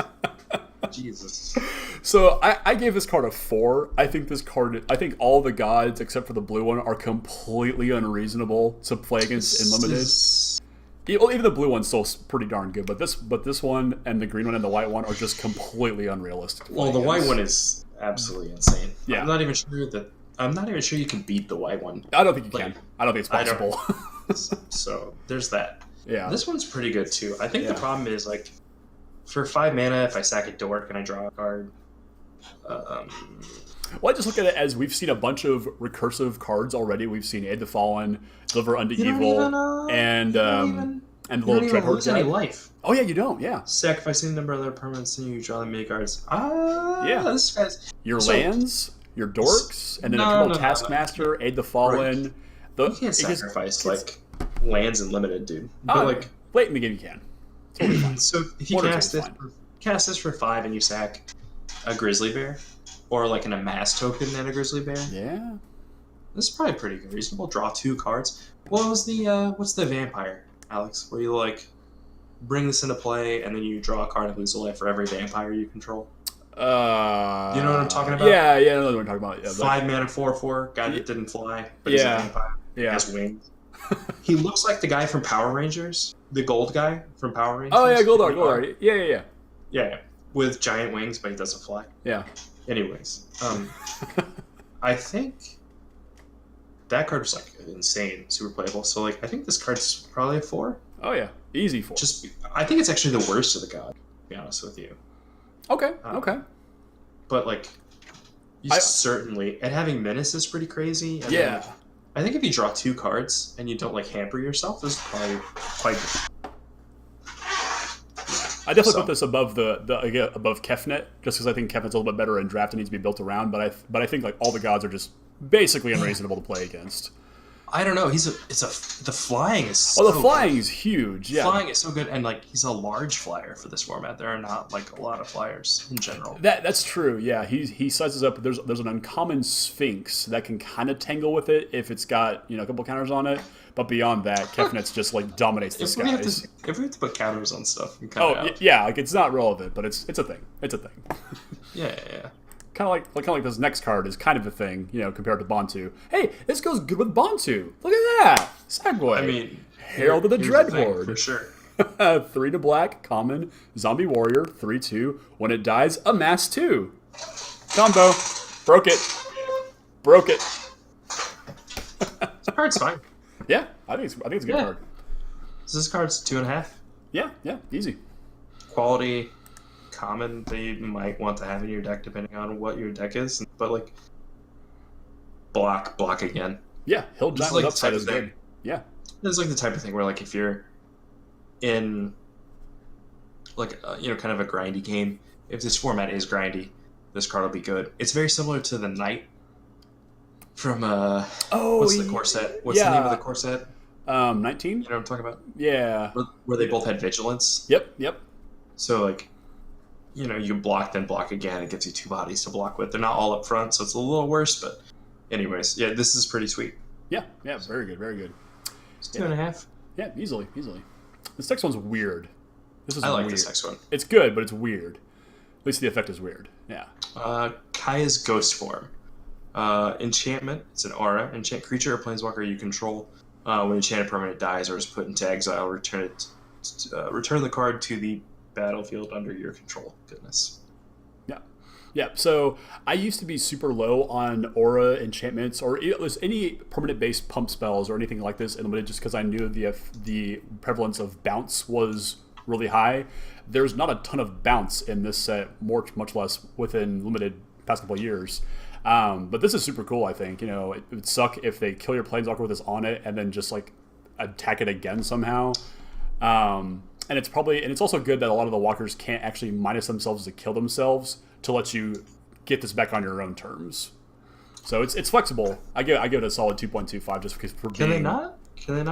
Jesus. So I gave this card a 4. I think all the gods except for the blue one are completely unreasonable to play against in limited. Even the blue one's still pretty darn good, but this one and the green one and the white one are just completely unrealistic. Well, the white one is absolutely insane. Yeah. I'm not even sure you can beat the white one. I don't think you can. I don't think it's possible. So there's that. Yeah. This one's pretty good too. I think the problem is like for 5 mana, if I sack a dork and I draw a card. Well, I just look at it as we've seen a bunch of recursive cards already. We've seen Aid the Fallen, Deliver Unto Evil, and the little Dreadhorde guy. Any life. Oh yeah, you don't. Yeah. Sacrificing a number of other permanents, and you draw the many cards. This guy's your lands, your dorks, and then a Taskmaster, Aid the Fallen. Right. You can't sacrifice like lands and limited, dude. But like late in the game, you can. Totally fine. So if you cast this for 5 and you sack a Grizzly Bear. Or like an amass token and a Grizzly Bear. Yeah. This is probably pretty good. Reasonable. Draw 2 cards. What was the what's the vampire, Alex? Where you like bring this into play and then you draw a card and lose a life for every vampire you control. You know what I'm talking about? Yeah, I know what I'm talking about. Yeah, 5 mana 4/4, guy that didn't fly, but he's a vampire. Yeah. He has wings. He looks like the guy from Power Rangers. The gold guy from Power Rangers. Oh yeah, Goldar. Yeah. With giant wings, but he doesn't fly. Yeah. Anyways, I think that card was like insane, super playable. So like, I think this card's probably a 4. Oh yeah, easy 4. I think it's actually the worst of the god. To be honest with you. Okay. But like, certainly, and having menace is pretty crazy. And yeah. I think if you draw 2 cards and you don't like hamper yourself, this is probably quite good. I definitely put this above above Kefnet, just because I think Kefnet's a little bit better in draft and needs to be built around. But I think like all the gods are just basically unreasonable to play against. I don't know. The flying is so the flying is huge. Yeah, flying is so good, and like he's a large flyer for this format. There are not like a lot of flyers in general. That's true. Yeah, he sizes up. There's an uncommon Sphinx that can kind of tangle with it if it's got a couple counters on it. But beyond that, Kefnet's just like dominates the skies. If we have to put counters on stuff, yeah, like it's not relevant, but it's a thing. It's a thing. Yeah. Kind of like this next card is kind of a thing, compared to Bantu. Hey, this goes good with Bantu. Look at that segue. I mean, Herald of the Dreadhorde for sure. 3 to black, common, zombie warrior, 3/2. When it dies, amass 2. Combo, broke it. This card's fine. Yeah, I think it's a good card. So this card's 2.5. Yeah, easy. Quality, common that you might want to have in your deck depending on what your deck is, but like block again. Yeah, Hill Giant with upside is good. Yeah, it's like the type of thing where like if you're in like kind of a grindy game, if this format is grindy, this card will be good. It's very similar to the Knight from what's the core set? What's the name of the core set? 19. You know what I'm talking about? Yeah. Where they both had vigilance. Yep. So like, you can block then block again. It gives you 2 bodies to block with. They're not all up front, so it's a little worse. But anyways, yeah, this is pretty sweet. Yeah, very good. It's 2.5. Yeah, easily. This next one's weird. I like this next one. It's good, but it's weird. At least the effect is weird. Yeah. Kaya's Ghost Form. Enchantment. It's an aura. Enchant creature or planeswalker you control. When enchanted permanent dies or is put into exile, return the card to the battlefield under your control. Goodness. Yeah, so I used to be super low on aura enchantments or any permanent-based pump spells or anything like this in limited just because I knew the prevalence of bounce was really high. There's not a ton of bounce in this set, much less within limited past couple of years. But this is super cool, I think. It would suck if they kill your planeswalker with this on it and then just like attack it again somehow. And it's also good that a lot of the walkers can't actually minus themselves to kill themselves to let you get this back on your own terms. So it's flexible. I give it a solid 2.25 just because Can they not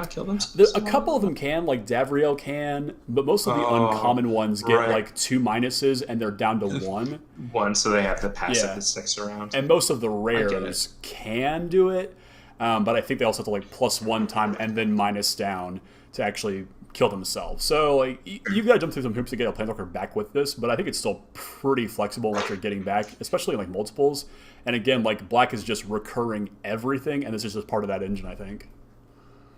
kill themselves? A couple of them can, like Davriel can, but most of the uncommon ones get like 2 minuses and they're down to 1. 1, so they have to pass it the 6 around. And most of the rares can do it, but I think they also have to like +1 time and then minus down to actually kill themselves. So like you've got to jump through some hoops to get a planeswalker back with this, but I think it's still pretty flexible what you're getting back, especially in like multiples. And again, like black is just recurring everything, and this is just part of that engine, I think.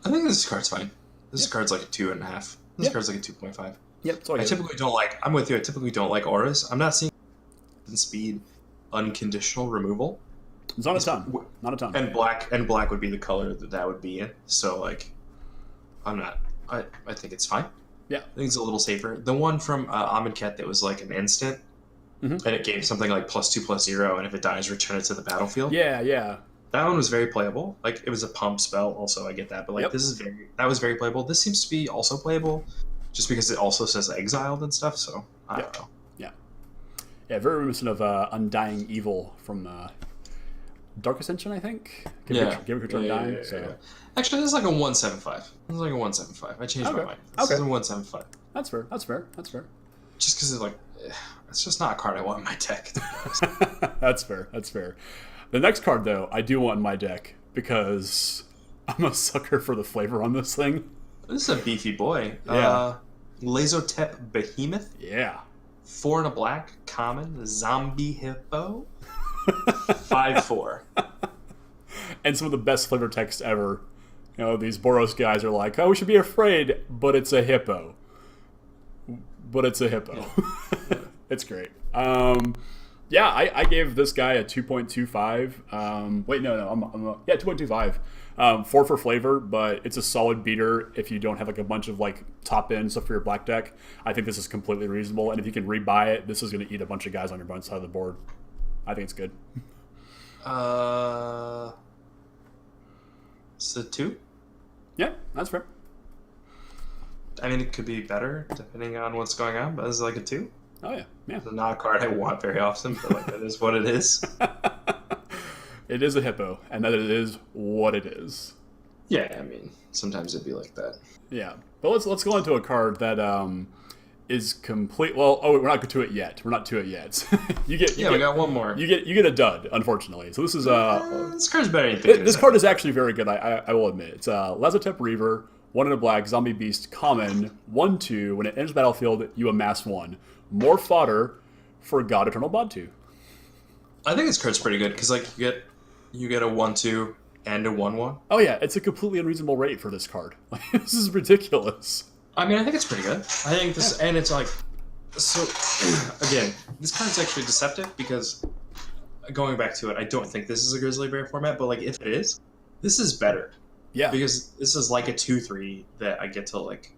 I think this card's fine. This card's like a 2.5. This card's like a 2.5. Yep. I typically don't like. I'm with you. I typically don't like auras. I'm not seeing speed unconditional removal. It's not a ton. Not a ton. And black would be the color that would be in. So like, I'm not. I think it's fine. Yeah. I think it's a little safer. The one from Amonkhet that was like an instant, and it gave something like +2/+0, and if it dies, return it to the battlefield. Yeah. That one was very playable. Like it was a pump spell, also I get that, but like that was very playable. This seems to be also playable, just because it also says exiled and stuff. So I don't know. Yeah. Very reminiscent of Undying Evil from Dark Ascension, I think. Give a creature Undying. So. Actually, this is like a 1.75. This is like a 1.75. I changed my mind. This is a 1.75. That's fair. Just because it's just not a card I want in my deck. That's fair. The next card, though, I do want in my deck because I'm a sucker for the flavor on this thing. This is a beefy boy. Yeah. Lazotep Behemoth. Yeah. 4 and a black, common, zombie hippo. 5/4. And some of the best flavor text ever. These Boros guys are like, oh, we should be afraid, but it's a hippo. It's great. I gave this guy a 2.25. Wait, no, 2.25. 4 for flavor, but it's a solid beater if you don't have like a bunch of like top end stuff for your black deck. I think this is completely reasonable, and if you can rebuy it, this is going to eat a bunch of guys on your front side of the board. I think it's good. It's a 2? Yeah, that's fair. I mean, it could be better depending on what's going on, but it's like a 2. Oh, yeah. It's not a card I want very often, but like that is what it is. It is a hippo, and that it is what it is. Yeah, I mean, sometimes it'd be like that. Yeah, but let's go into a card that is complete. Well, we're not to it yet. We're not to it yet. We got one more. You get a dud, unfortunately. So this is this card's better than this card is actually very good. I will admit it's Lazotep Reaver, 1 in a black, zombie beast, common, 1/2. When it enters the battlefield, you amass 1. More fodder for God Eternal Badu. I think this card's pretty good because like you get a 1/2 and a 1/1. Oh yeah, it's a completely unreasonable rate for this card. This is ridiculous. I mean, I think it's pretty good. I think this, and it's like, so again, this card's actually deceptive because going back to it, I don't think this is a Grizzly Bear format, but like if it is, this is better. Yeah. Because this is like a 2/3 that I get to like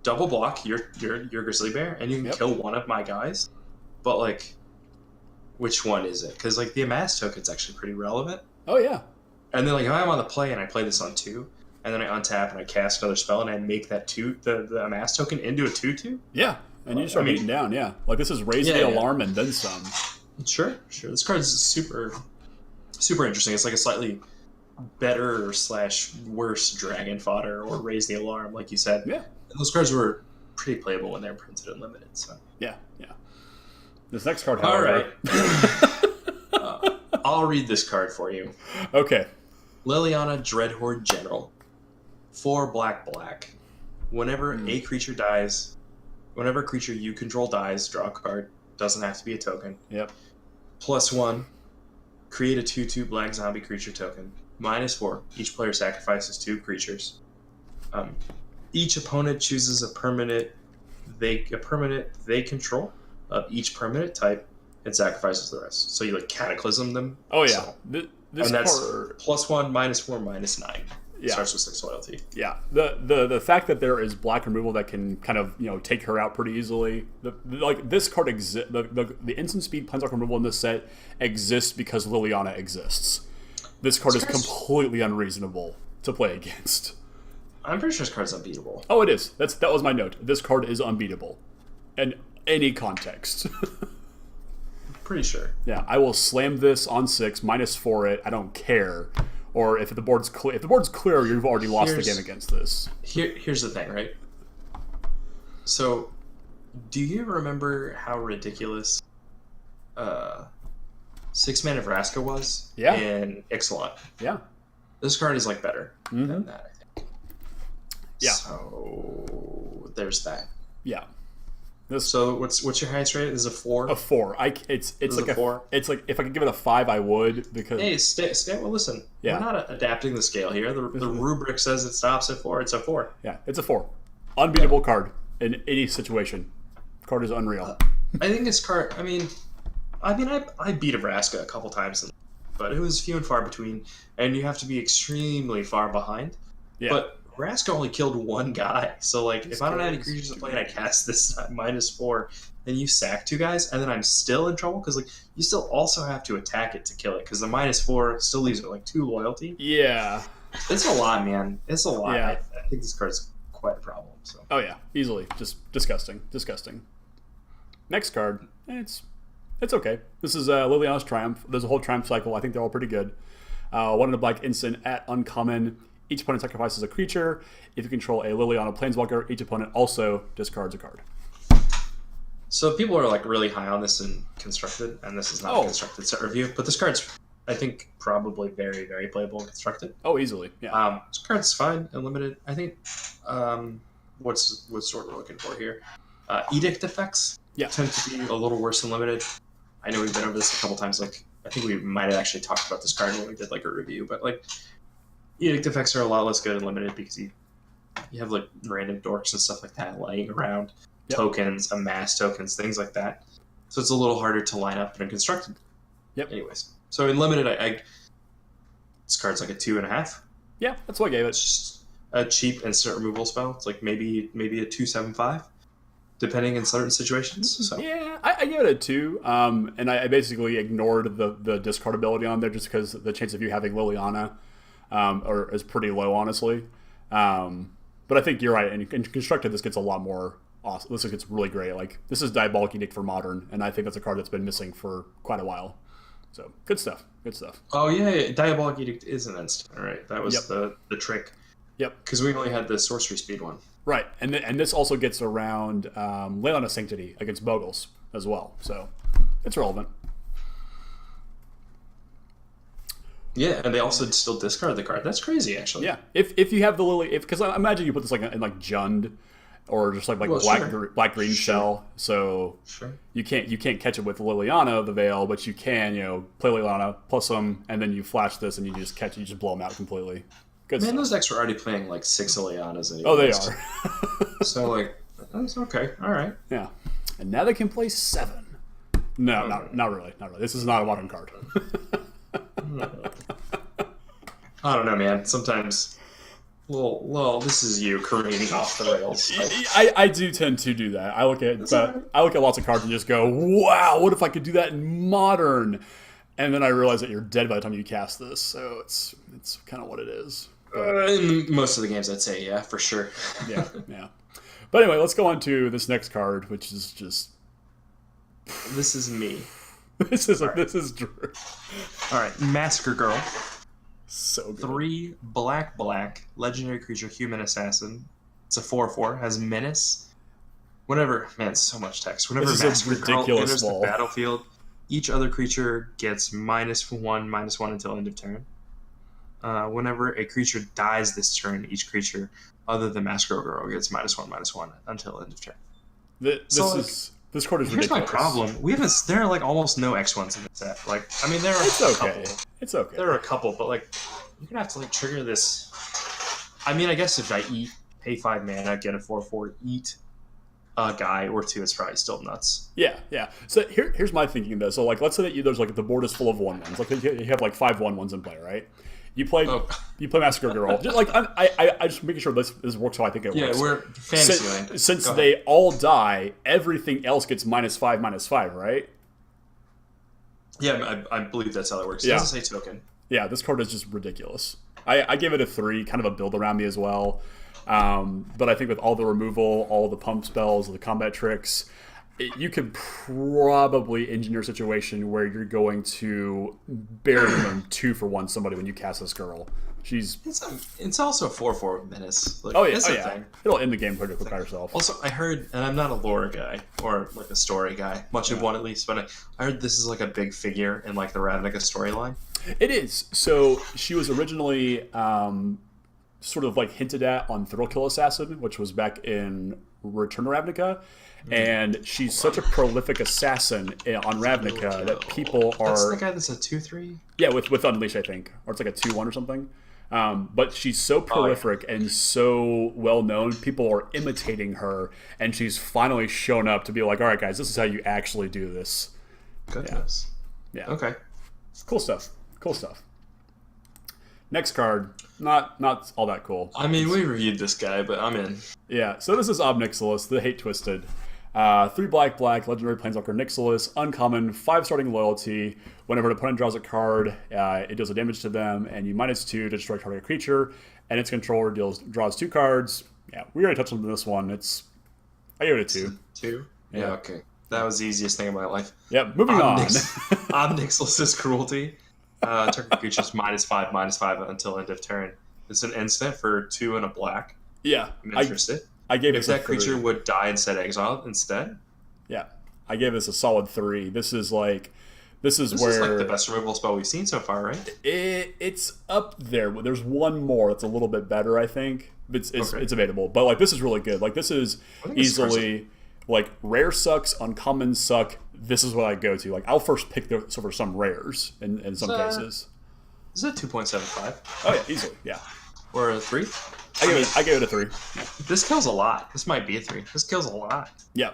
double block your Grizzly Bear, and you can kill one of my guys. But like, which one is it? Because like the amass token's actually pretty relevant. Oh yeah. And then like if I'm on the play and I play this on 2. And then I untap and I cast another spell and I make that the amass token into a 2/2. Yeah, and you start beating down. Yeah, like this is raise the alarm and then some. Sure. This card's super interesting. It's like a slightly better / worse dragon fodder or raise the alarm, like you said. Yeah, and those cards were pretty playable when they were printed and limited. So yeah. This next card, however, all right. I'll read this card for you. Okay. Liliana Dreadhorde General. 4 black. Whenever a creature dies, whenever a creature you control dies, draw a card. Doesn't have to be a token. Yep. +1, create a 2/2 black zombie creature token. -4, each player sacrifices 2 creatures. Each opponent chooses a permanent they control of each permanent type and sacrifices the rest. So you like cataclysm them. Oh yeah. So, and that's +1, -4, -9. Yeah. Starts with 6 loyalty. Yeah. The fact that there is black removal that can kind of take her out pretty easily. This card exists. The instant speed planeswalker removal in this set exists because Liliana exists. This card is completely unreasonable to play against. I'm pretty sure this card's unbeatable. Oh, it is. That was my note. This card is unbeatable, in any context. Pretty sure. Yeah, I will slam this on 6, -4 it. I don't care. Or if the board's clear, you've already lost the game against this. Here's the thing, right? So, do you remember how ridiculous 6-mana Vraska was in Ixalan? Yeah. This card is better than that, I think. Yeah. So there's that. Yeah. So what's your highest rate? Is a 4? A 4. It's like a 4. It's like if I could give it a 5, I would because. Hey, well, listen. Yeah. We're not adapting the scale here. The rubric says it stops at 4. It's a 4. Yeah, it's a 4. Unbeatable card in any situation. Card is unreal. I think this card. I mean, I beat a Vraska a couple times, but it was few and far between, and you have to be extremely far behind. Yeah. But Vraska only killed one guy, so if I don't have any creatures to play and I cast this -4, then you sack 2 guys, and then I'm still in trouble because you still also have to attack it to kill it because the -4 still leaves it 2 loyalty. Yeah, it's a lot, man. It's a lot. Yeah. I think this card's quite a problem. So. Oh yeah, easily, just disgusting. Next card, it's okay. This is Liliana's Triumph. There's a whole Triumph cycle. I think they're all pretty good. 1 in a black instant at uncommon. Each opponent sacrifices a creature. If you control a Liliana Planeswalker, each opponent also discards a card. So people are really high on this in Constructed, and this is not a Constructed set review. But this card's, I think, probably very, very playable in Constructed. Oh, easily. Yeah. This card's fine and limited. I think what's sort of looking for here. Edict effects tend to be a little worse than limited. I know we've been over this a couple times. I think we might have actually talked about this card when we did a review, but Edict effects are a lot less good and limited because you have random dorks and stuff like that lying around, tokens, amass tokens, things like that. So it's a little harder to line up in Constructed. Yep. Anyways, so in limited, this card's a 2.5. Yeah, that's what I gave it. It's just a cheap instant removal spell. It's maybe a 2.75, depending in certain situations. So. Yeah, I gave it a 2, and I basically ignored the discard ability on there just because the chance of you having Liliana. Is pretty low, honestly. But I think you're right. In Constructed, this gets a lot more awesome. This gets really great. This is Diabolic Edict for Modern, and I think that's a card that's been missing for quite a while. So, good stuff. Oh, yeah. Diabolic Edict is an instant, right? That was the trick. Yep. Because we only had the sorcery speed one. Right. And this also gets around Leyline Sanctity against Bogles as well. So, it's relevant. Yeah, and they also still discard the card. That's crazy, actually. Yeah, if you have the Lily, because I imagine you put this in Jund, or just black green shell. So you can't catch it with Liliana of the Veil, but you can play Liliana plus them, and then you flash this and you just blow them out completely. Good stuff. Those decks were already playing 6 Lilianas anyway. Oh, they are. So that's okay. All right. Yeah, and now they can play 7. No, not really. This is not a modern card. I don't know, man. Sometimes, this is you careening off the rails. I do tend to do that. I look at lots of cards and just go, "Wow, what if I could do that in Modern?" And then I realize that you're dead by the time you cast this. So it's kind of what it is. In most of the games, I'd say, yeah, for sure. yeah. But anyway, let's go on to this next card, which is just. This is me. This is Drew. All right, Massacre Girl. So good. 3 black legendary creature human assassin. It's a 4/4, has menace. Whenever so much text. Whenever Massacre Girl enters the battlefield, each other creature gets -1/-1 until end of turn. Whenever a creature dies this turn, each creature other than Massacre Girl gets -1/-1 until end of turn. This card is here's ridiculous. my problem. There are like almost no X1s in the set. Like, I mean, there are it's okay. Couple. It's okay. There are a couple, but like, you're gonna have to like trigger this. I mean, I guess if I pay 5 mana, get a 4/4, eat a guy or two, it's probably still nuts. Yeah. So here's my thinking though. So like, let's say that there's like the board is full of 1/1s. Like you have like 5 1/1s in play, right? You play Massacre Girl. Just like I just making sure this works how I think it works. Yeah, we're fantasy. Since they all die, everything else gets -5/-5, right? Yeah, I believe that's how it works. It doesn't say token. Yeah, this card is just ridiculous. I give it a 3, kind of a build around me as well. But I think with all the removal, all the pump spells, the combat tricks, you could probably engineer a situation where you're going to bare minimum 2-for-1 somebody when you cast this girl. It's also a 4/4 menace. Like, yeah. It'll end the game pretty quick by yourself. Also, I heard, and I'm not a lore guy or like a story guy, much of one at least, but I heard this is like a big figure in like the Ravnica storyline. It is. So she was originally sort of like hinted at on Thrillkill Assassin, which was back in Return to Ravnica. And she's such a prolific assassin on Ravnica that people are... That's the guy that's a 2/3? Yeah, with Unleash, I think. Or it's like a 2/1 or something. But she's so prolific and so well-known, people are imitating her, and she's finally shown up to be like, all right, guys, this is how you actually do this. Goodness. Yeah. Okay. Cool stuff. Next card, not all that cool. I mean, we reviewed this guy, but I'm in. Yeah, so this is Ob Nixilis, the Hate Twisted. 3 black, Legendary Planeswalker Nixilis, uncommon, 5 starting loyalty. Whenever an opponent draws a card, it deals a damage to them, and you -2 to destroy target creature, and its controller draws 2 cards. Yeah, we already touched on this one. I give it a 2. 2? Yeah, okay. That was the easiest thing in my life. Yeah, moving on. Ob Nixilis' Cruelty. Target creatures -5/-5 until end of turn. It's an instant for 2 and a black. Yeah. I'm interested. I gave if it that 3. creature would die and set exiled instead. Yeah, I gave this a solid 3. This is like the best removal spell we've seen so far, right? It's up there. There's one more that's a little bit better, I think. It's available, but like this is really good. Like this is easily like rare sucks, uncommon suck. This is what I go to. Like I'll first pick for some rares in some cases. Is it 2.75? Oh yeah, easily. Yeah. Or a 3? I gave it a 3. Yeah. This kills a lot. This might be a 3. This kills a lot. Yeah.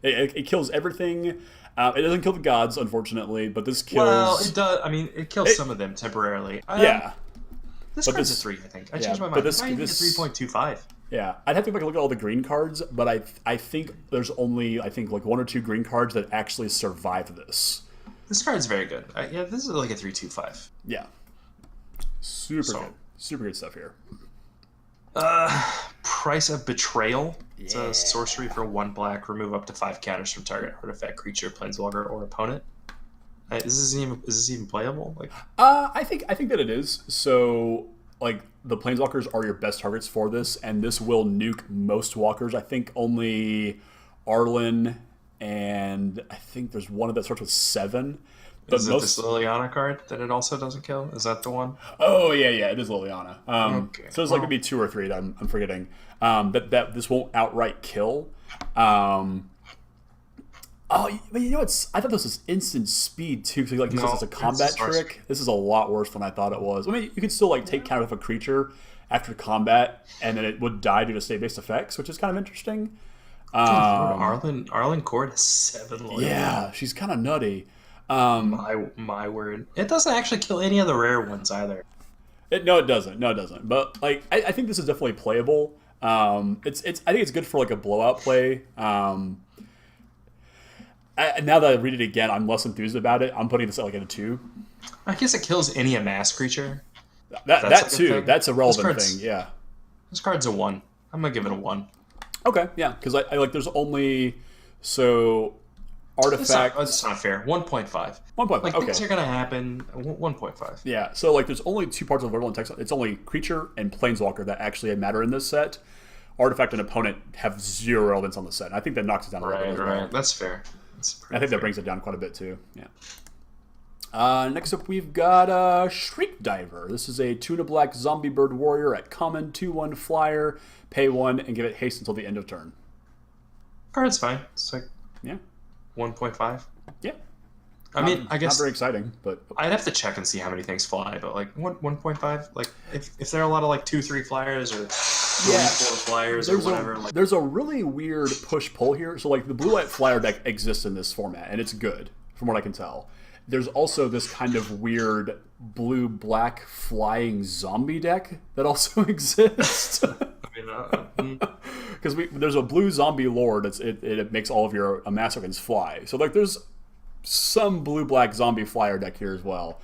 It kills everything. It doesn't kill the gods, unfortunately, but this kills... Well, it does. I mean, it kills some of them temporarily. Yeah. This card's a 3, I think. I changed my mind. This might be a 3.25. Yeah. I'd have to look at all the green cards, but I think there's only, like 1 or 2 green cards that actually survive this. This card's very good. This is like a 3.25. Yeah. Super good. Super good stuff here. Price of Betrayal. It's a sorcery for 1 black. Remove up to 5 counters from target artifact, creature, planeswalker, or opponent. Is this even playable? Like, I think that it is. So, like, the planeswalkers are your best targets for this, and this will nuke most walkers. I think only Arlen, and I think there's one that starts with 7. But is it this Liliana card that it also doesn't kill? Is that the one? Oh, yeah, it is Liliana. Okay. So there's like maybe 2 or 3 that I'm forgetting. That this won't outright kill. But you know what? I thought this was instant speed too. So like this is a combat trick. This is a lot worse than I thought it was. I mean, you could still like take counter of a creature after combat, and then it would die due to state-based effects, which is kind of interesting. Arlen Cord has 7 loyalty. Yeah, she's kind of nutty. My word, it doesn't actually kill any of the rare ones either. No, it doesn't. But like, I think this is definitely playable. I think it's good for like a blowout play. Now that I read it again, I'm less enthused about it. I'm putting this at like a 2. I guess it kills any amass creature. That too. That's a relevant thing. Yeah. This card's a 1. I'm gonna give it a 1. Okay. Yeah. Because I like. There's only artifact. That's not fair. 1.5. 1.5. Like okay. things are gonna happen. 1.5. Yeah. So like, there's only 2 parts of verbal and text. It's only creature and planeswalker that actually matter in this set. Artifact and opponent have 0 relevance on the set. And I think that knocks it down a little bit. Right. That's fair. I think that brings it down quite a bit too. Yeah. Next up, we've got Shriek Diver. This is a 2 and a black zombie bird warrior at common, 2/1 flyer, pay 1, and give it haste until the end of turn. Card's fine. It's like 1.5. Yeah. I mean, I guess not very exciting, but I'd have to check and see how many things fly. But like 1.5, like if there are a lot of like 2-3 flyers or 3-4 flyers or whatever. There's a really weird push-pull here. So like the blue-white flyer deck exists in this format, and it's good from what I can tell. There's also this kind of weird blue-black flying zombie deck that also exists. Because there's a blue zombie lord. It makes all of your mass tokens fly. So like there's some blue-black zombie flyer deck here as well.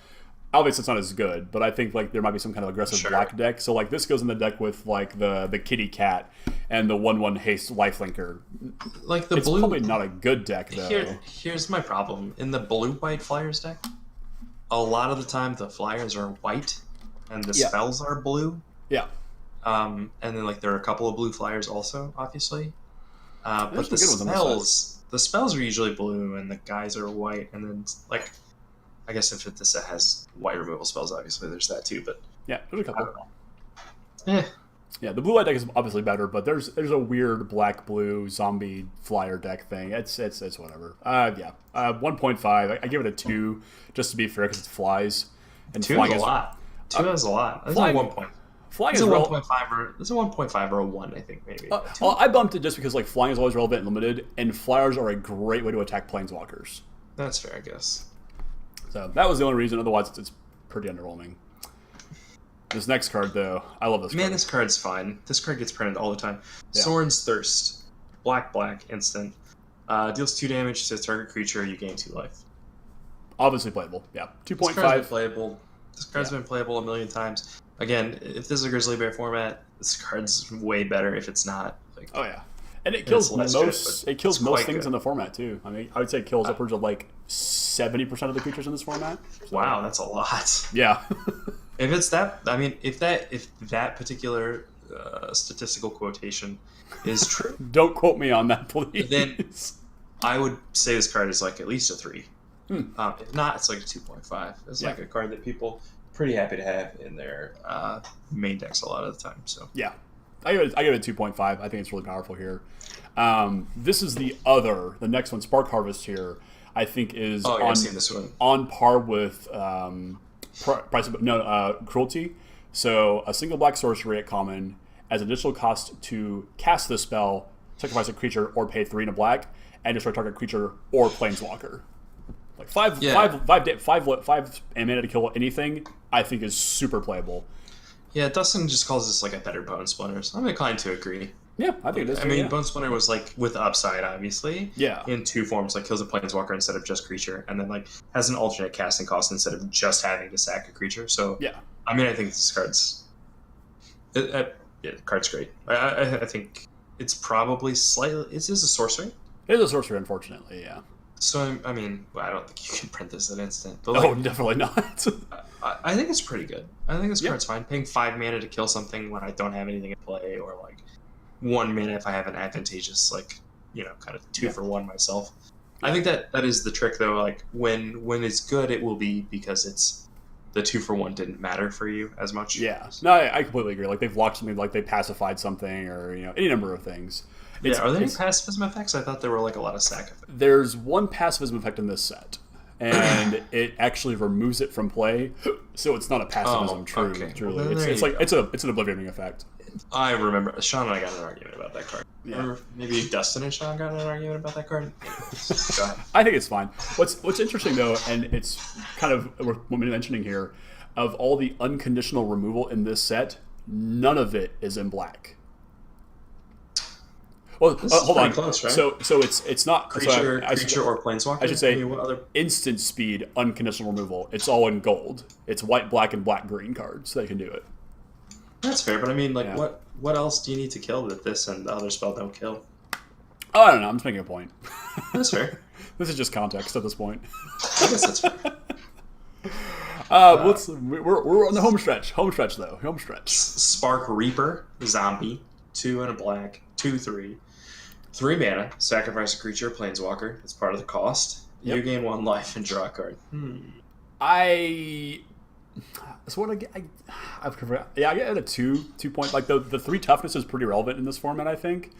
Obviously, it's not as good, but I think like there might be some kind of aggressive black deck. So like this goes in the deck with like the kitty cat and the 1/1 haste lifelinker. Like the it's blue, probably not a good deck though. Here's my problem in the blue-white flyers deck. A lot of the time, the flyers are white, and the spells are blue. Yeah. And then like there are a couple of blue flyers also, obviously. But the spells are usually blue, and the guys are white, and then like. I guess if this set has white removal spells, obviously there's that too. But yeah, there's a couple. Yeah, the blue white deck is obviously better, but there's a weird black blue zombie flyer deck thing. It's whatever. 1.5. I give it a 2 just to be fair because it flies. And 2 is a lot. 2 is a lot. That's a 1 point. Flying is a 1.5 it's a 1.5 or a 1, I think maybe. Well, I bumped it just because like flying is always relevant and limited, and flyers are a great way to attack planeswalkers. That's fair, I guess. So that was the only reason. Otherwise, it's pretty underwhelming. This next card, though, I love this card. Man, this card's fine. This card gets printed all the time. Yeah. Sorin's Thirst. Black, instant. Deals 2 damage to target creature, you gain 2 life. Obviously playable, yeah. 2.5. This card's been playable. This card's been playable a million times. Again, if this is a Grizzly Bear format, this card's way better if it's not. Like, oh, yeah. And it kills most things in the format, too. I mean, I would say it kills upwards of like 70% of the creatures in this format. So, wow, that's a lot. Yeah. If it's that, I mean, if that particular statistical quotation is true, don't quote me on that, please. Then I would say this card is like at least a 3. If not, it's like a 2.5. It's like a card that people are pretty happy to have in their main decks a lot of the time. So yeah. I give it a 2.5. I think it's really powerful here. This is the next one, Spark Harvest here, I think is I've seen this one. On par with Cruelty. So a single black sorcery at common as additional cost to cast this spell, sacrifice a creature, or pay 3 in a black, and destroy target creature or planeswalker. Like 5 mana to kill anything, I think is super playable. Yeah, Dustin just calls this like a better Bone Splinters. I'm inclined to agree. Yeah, I think it is. I mean, Bone Splinter was like with upside, obviously. Yeah. In 2 forms, like kills a planeswalker instead of just creature, and then like has an alternate casting cost instead of just having to sack a creature. So yeah, I mean, I think this card's the card's great. I think it's probably slightly. Is this a sorcery? It is a sorcery, unfortunately. Yeah. So I mean, I don't think you can print this at instant. But no, definitely not. I think it's pretty good. I think this card's fine. Paying 5 mana to kill something when I don't have anything in play, or like 1 mana if I have an advantageous, like, kind of 2 for 1 myself. I think that is the trick, though. Like when it's good, it will be because it's the 2 for 1 didn't matter for you as much. Yeah, no, I completely agree. Like they've locked something, like they pacified something, or any number of things. Are there any pacifism effects? I thought there were like a lot of sack effects. There's one pacifism effect in this set, and it actually removes it from play, so it's not a pacifism. Truly, well, it's an oblivioning effect. I remember Sean and I got in an argument about that card. Yeah. Or maybe Dustin and Sean got in an argument about that card. Anyways, go ahead. I think it's fine. What's interesting though, and it's kind of what we're mentioning here, of all the unconditional removal in this set, none of it is in black. Well, hold on. Close, right? So it's not creature or planeswalker. I should say instant speed unconditional removal. It's all in gold. It's white, black, and black green cards that can do it. That's fair, but I mean, like, what else do you need to kill that this and the other spell don't kill? Oh, I don't know. I'm just making a point. That's fair. This is just context at this point. I guess that's fair. We're on the home stretch. Home stretch. Spark Reaper, zombie, 2 and a black, 2/3. 3 mana, sacrifice a creature, planeswalker. It's part of the cost. Yep. You gain 1 life and draw a card. So what I get a 2 point. Like the 3 toughness is pretty relevant in this format, I think.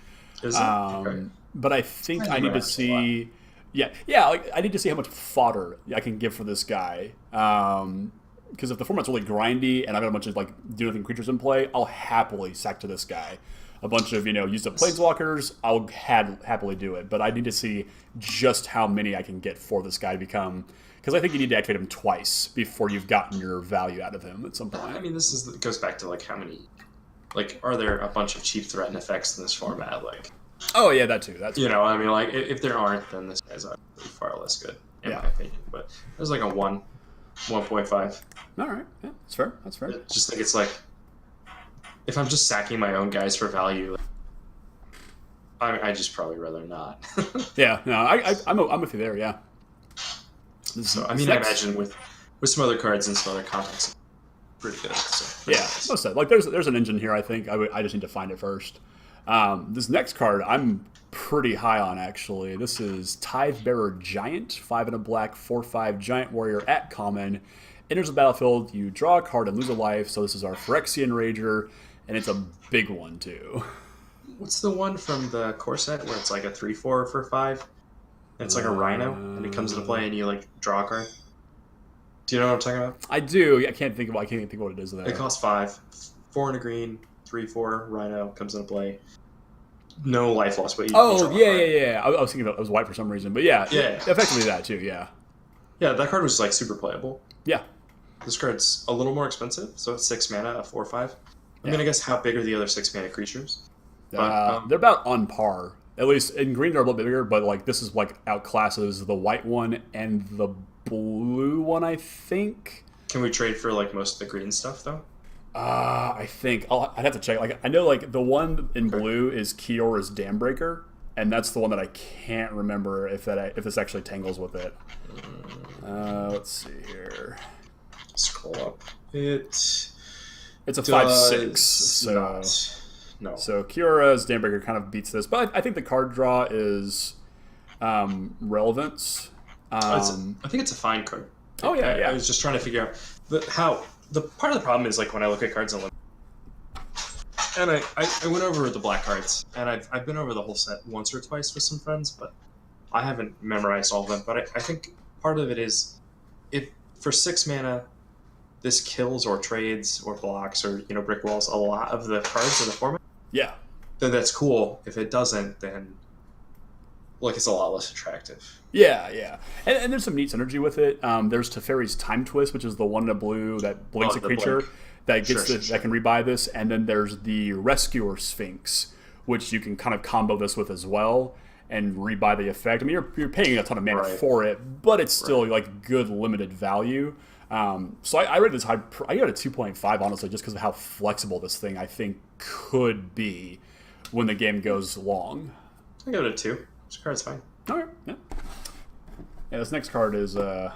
Is it? Okay. But I think I need to see. Yeah. Like I need to see how much fodder I can give for this guy. Because if the format's really grindy and I've got a bunch of like do nothing creatures in play, I'll happily sack to this guy. A bunch of used up planeswalkers, I'll happily do it. But I need to see just how many I can get for this guy to become. Because I think you need to activate him twice before you've gotten your value out of him at some point. I mean, goes back to like how many, like, are there a bunch of cheap threat and effects in this format? Like, oh yeah, that too. I mean, like if there aren't, then this guy's far less good in my opinion. But there's like a 1.5. All right, yeah, that's fair. I just think it's like, if I'm just sacking my own guys for value, I just probably rather not. Yeah, no, I'm with you there. Yeah. So I mean, I imagine with some other cards and some other contexts, pretty good. So, yeah, nice. Like there's an engine here. I think I just need to find it first. This next card I'm pretty high on actually. This is Tithe Bearer Giant, 5 and a black, 4/5 giant warrior at common. Enters the battlefield, you draw a card and lose a life. So this is our Phyrexian Rager, and it's a big one too. What's the one from the core set where it's like a 3/4 for 5? It's like a rhino, and it comes into play, and you like draw a card. Do you know what I'm talking about? I do. I can't think of what it is though. It costs 5, 4 and a green, 3/4 rhino comes into play. No life loss, but you draw a card. Yeah. I was thinking it was white for some reason, but yeah, effectively that too. Yeah. Yeah, that card was like super playable. Yeah. This card's a little more expensive, so it's 6 mana, a 4/5. I mean, I guess how big are the other 6 mana creatures? But, they're about on par. At least in green they're a little bit bigger, but like this is like outclasses the white one and the blue one, I think. Can we trade for like most of the green stuff though? I think I'd have to check. Like I know like the one in blue is Kiora's Dambreaker, and that's the one that I can't remember if this actually tangles with it. Let's see here. Scroll up. It's a 5/6. So. No. So Kiora's Dambreaker kind of beats this, but I think the card draw is relevance. I think it's a fine card. Oh yeah. I was just trying to figure out the part of the problem is like when I look at cards on and I went over the black cards, and I've been over the whole set once or twice with some friends, but I haven't memorized all of them. But I think part of it is if for 6 mana this kills or trades or blocks or brick walls a lot of the cards in the format. Yeah. Then that's cool. If it doesn't, then like it's a lot less attractive. Yeah. And there's some neat synergy with it. There's Teferi's Time Twist, which is the one in the blue that blinks a creature that gets that can rebuy this, and then there's the Rescuer Sphinx, which you can kind of combo this with as well and rebuy the effect. I mean, you're paying a ton of mana for it, but it's still like good limited value. So I rated this high. I got a 2.5 honestly, just because of how flexible this thing I think could be when the game goes long. I give it a 2. This card's fine. All right. Yeah. This next card is this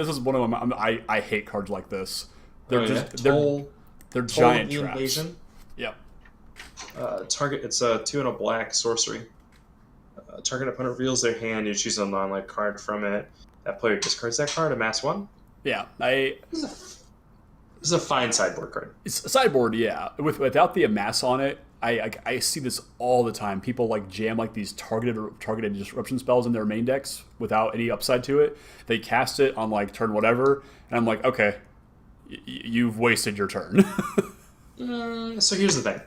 is one of them. I hate cards like this. They're they're giant traps. Invasion. Yep. Target. It's a 2 and a black sorcery. Target opponent reveals their hand. You choose a non-life card from it. That player discards that card, amass 1. Yeah, This is a fine sideboard card. It's a sideboard, yeah. Without the amass on it, I see this all the time. People like jam like these targeted disruption spells in their main decks without any upside to it. They cast it on like turn whatever, and I'm like, okay, you've wasted your turn. So here's the thing.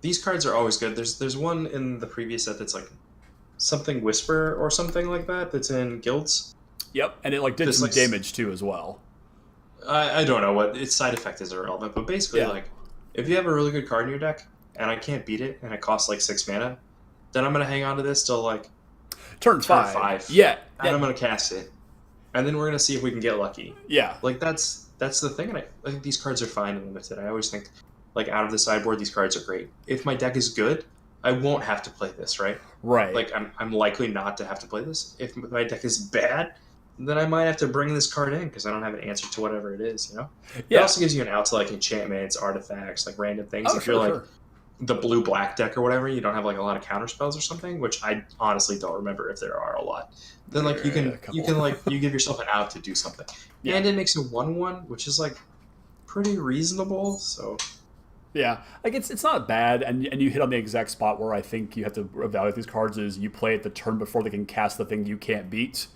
These cards are always good. There's one in the previous set that's like something Whisper or something like that that's in guilds. Yep, and it like did some damage too as well. I don't know what its side effect is irrelevant, but basically like if you have a really good card in your deck and I can't beat it and it costs like 6 mana, then I'm gonna hang on to this till like turn 5. Yeah. And I'm gonna cast it. And then we're gonna see if we can get lucky. Yeah. Like that's the thing, and I think these cards are fine and limited. I always think like out of the sideboard these cards are great. If my deck is good, I won't have to play this, right? Right. Like I'm likely not to have to play this. If my deck is bad, then I might have to bring this card in because I don't have an answer to whatever it is, Yeah. It also gives you an out to like enchantments, artifacts, like random things. If you're the blue-black deck or whatever, you don't have like a lot of counter spells or something, which I honestly don't remember if there are a lot. Then like you can like you give yourself an out to do something, and it makes a 1/1, which is like pretty reasonable. So yeah, like it's not bad, and you hit on the exact spot where I think you have to evaluate these cards is you play it the turn before they can cast the thing you can't beat.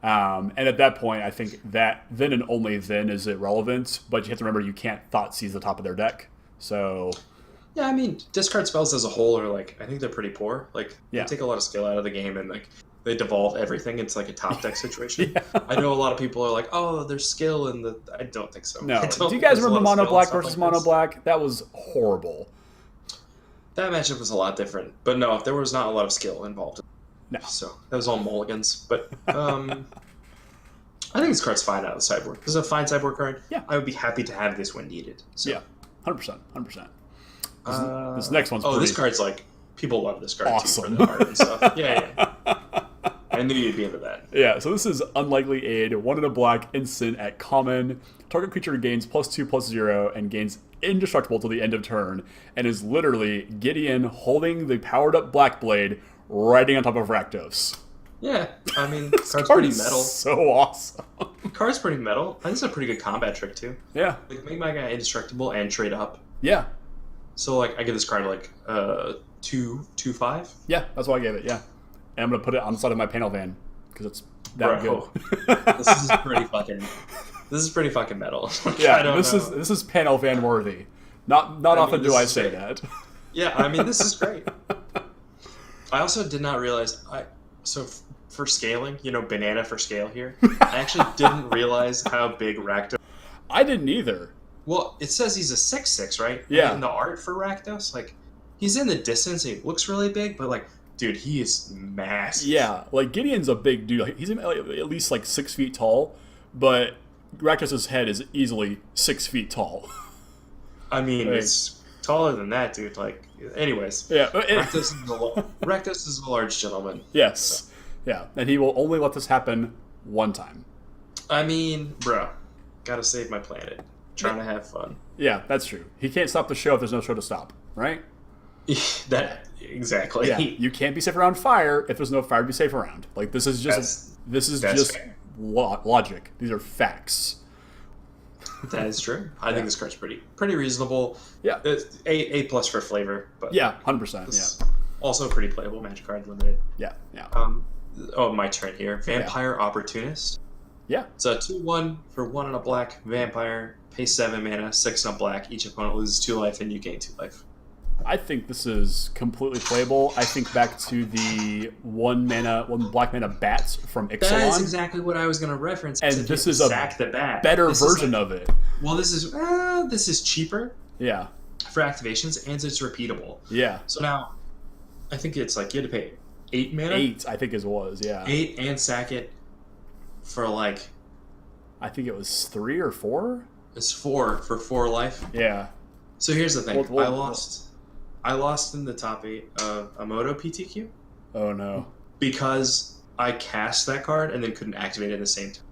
And at that point, I think that then and only then is it relevant. But you have to remember you can't thought seize the top of their deck. So yeah, I mean, discard spells as a whole are like, I think they're pretty poor. Like they take a lot of skill out of the game, and like they devolve everything into like a top deck situation. I know a lot of people are like, oh, there's skill in the. I don't think so. No. Do you guys remember Mono Black versus Mono Black? That was horrible. That matchup was a lot different, but no, there was not a lot of skill involved. No. So that was all mulligans. But I think this card's fine out of the sideboard. This is a fine sideboard card. Yeah. I would be happy to have this when needed. So. Yeah, 100%, 100%. This next one's this card's like people love this card awesome. too for the art and stuff. Yeah. I knew you'd be into that. Yeah, so this is Unlikely Aid, 1 in a black, instant at common. Target creature gains +2/+0 and gains indestructible till the end of turn, and is literally Gideon holding the powered up Black Blade riding on top of Rakdos. Yeah, I mean, card's pretty metal. So awesome. Card's pretty metal. I think it's a pretty good combat trick too. Yeah. Like make my guy indestructible and trade up. Yeah. So like I give this card like 2/5. Yeah, that's why I gave it. Yeah, and I'm gonna put it on the side of my panel van because it's that good. This is pretty fucking metal. Yeah, this is panel van worthy. Not often do I say that. Yeah, I mean this is great. I also did not realize for scaling, banana for scale here. I actually didn't realize how big Rakdos. I didn't either. Well, it says he's a 6/6, right? Yeah. In the art for Rakdos, like he's in the distance. He looks really big, but like, dude, he is massive. Yeah, like Gideon's a big dude. Like, he's at least like 6 feet tall, but Rakdos' head is easily 6 feet tall. I mean, it's taller than that, dude. Like, anyways. Yeah. Rakdos is a large gentleman. Yes. So. Yeah, and he will only let this happen one time. I mean, bro, gotta save my planet. Trying to have fun. Yeah, that's true. He can't stop the show if there's no show to stop, right? Exactly. Yeah, you can't be safe around fire if there's no fire to be safe around. Like this is just logic. These are facts. That is true. I think this card's pretty reasonable. Yeah, A+ for flavor, but yeah, 100%. Yeah, also a pretty playable Magic card limited. Yeah. My turn here. Vampire Opportunist. Yeah. It's a 2/1 for 1 and a black vampire. Pay 7 mana, 6 on black. Each opponent loses 2 life, and you gain 2 life. I think this is completely playable. I think back to the one black mana bats from Ixalan. That is exactly what I was going to reference. And this is a better version of it. Well, this is cheaper. Yeah. For activations, and it's repeatable. Yeah. So now, I think it's like you had to pay 8 mana. 8, I think it was. Yeah. 8 and sack it for like. I think it was 3 or 4. It's 4 for 4 life. Yeah. So here's the thing. I lost in the top 8 of Amoto PTQ. Oh no. Because I cast that card and then couldn't activate it at the same time.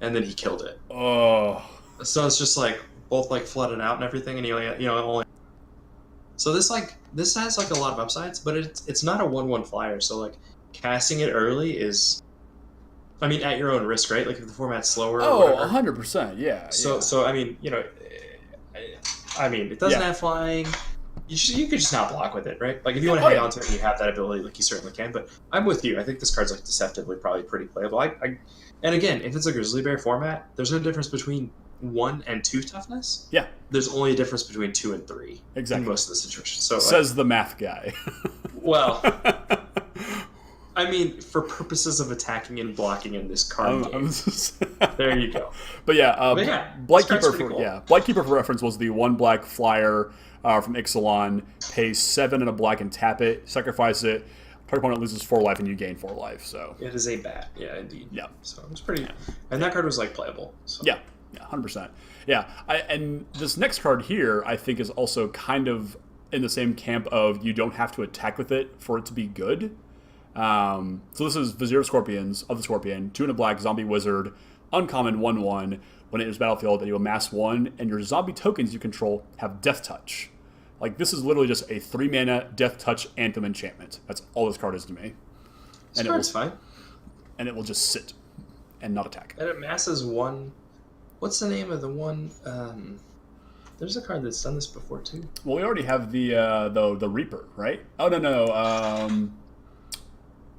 And then he killed it. Oh. So it's just like both like flooded out and everything, and only. So this has like a lot of upsides, but it's not a 1/1 flyer. So like casting it early is, I mean, at your own risk, right? Like if the format's slower. Oh, 100%. Yeah. So I mean, it doesn't have flying. You could just not block with it, right? Like if you want to hang on to it and you have that ability, like you certainly can. But I'm with you. I think this card's like deceptively probably pretty playable. And again, if it's a Grizzly Bear format, there's no difference between 1 and 2 toughness. Yeah. There's only a difference between 2 and 3. Exactly. In most of the situations. So says the math guy. Well, I mean, for purposes of attacking and blocking in this card game, there you go. But yeah, Blightkeeper cool. Blightkeeper for reference was the 1 black flyer from Ixalan. Pays 7 and a black and tap it, sacrifice it. Target opponent loses 4 life and you gain 4 life. So it is a bat, yeah, indeed. Yeah. So it's pretty, and that card was like playable. So. Yeah, 100%. Yeah, and this next card here, I think, is also kind of in the same camp of you don't have to attack with it for it to be good. So this is Vizier of Scorpions of the Scorpion, 2 and a black zombie wizard, uncommon 1/1. When it enters battlefield, and you amass 1, and your zombie tokens you control have Death Touch. Like, this is literally just a 3-mana Death Touch Anthem enchantment. That's all this card is to me. This card's fine. And it will just sit and not attack. And it masses 1. What's the name of the one? There's a card that's done this before too. Well, we already have the Reaper, right? Oh no.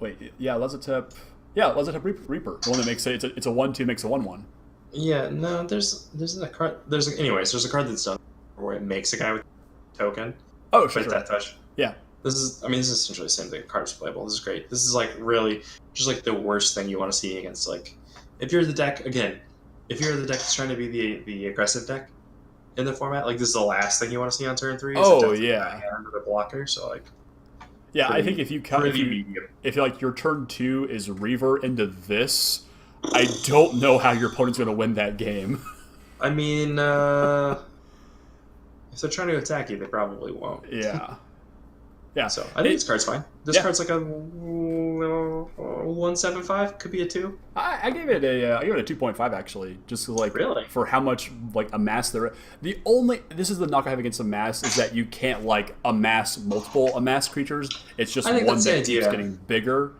Wait, yeah, Lezatep. Yeah, Lezatep Reaper. The one that makes it's a 1/2 makes a 1/1. Yeah, no, there's a card. There's a card that's done where it makes a guy with a token. Oh, sure. Death Touch. Yeah. This is essentially the same thing. The card's playable. This is great. This is like really just like the worst thing you want to see against like if you're the deck again. If you're the deck that's trying to be the aggressive deck in the format, like this is the last thing you want to see on turn 3. Oh yeah. Under the blocker, so like. Yeah, I think if you like your turn 2 is Reaver into this, I don't know how your opponent's going to win that game. I mean, if they're trying to attack you, they probably won't. Yeah. Yeah. So I think this card's fine. This card's like a 1.75. Could be a 2. I gave it a 2.5 actually, just like really? For how much like amass there. This is the knock I have against amass is that you can't like amass multiple amass creatures. It's just one that keeps getting bigger.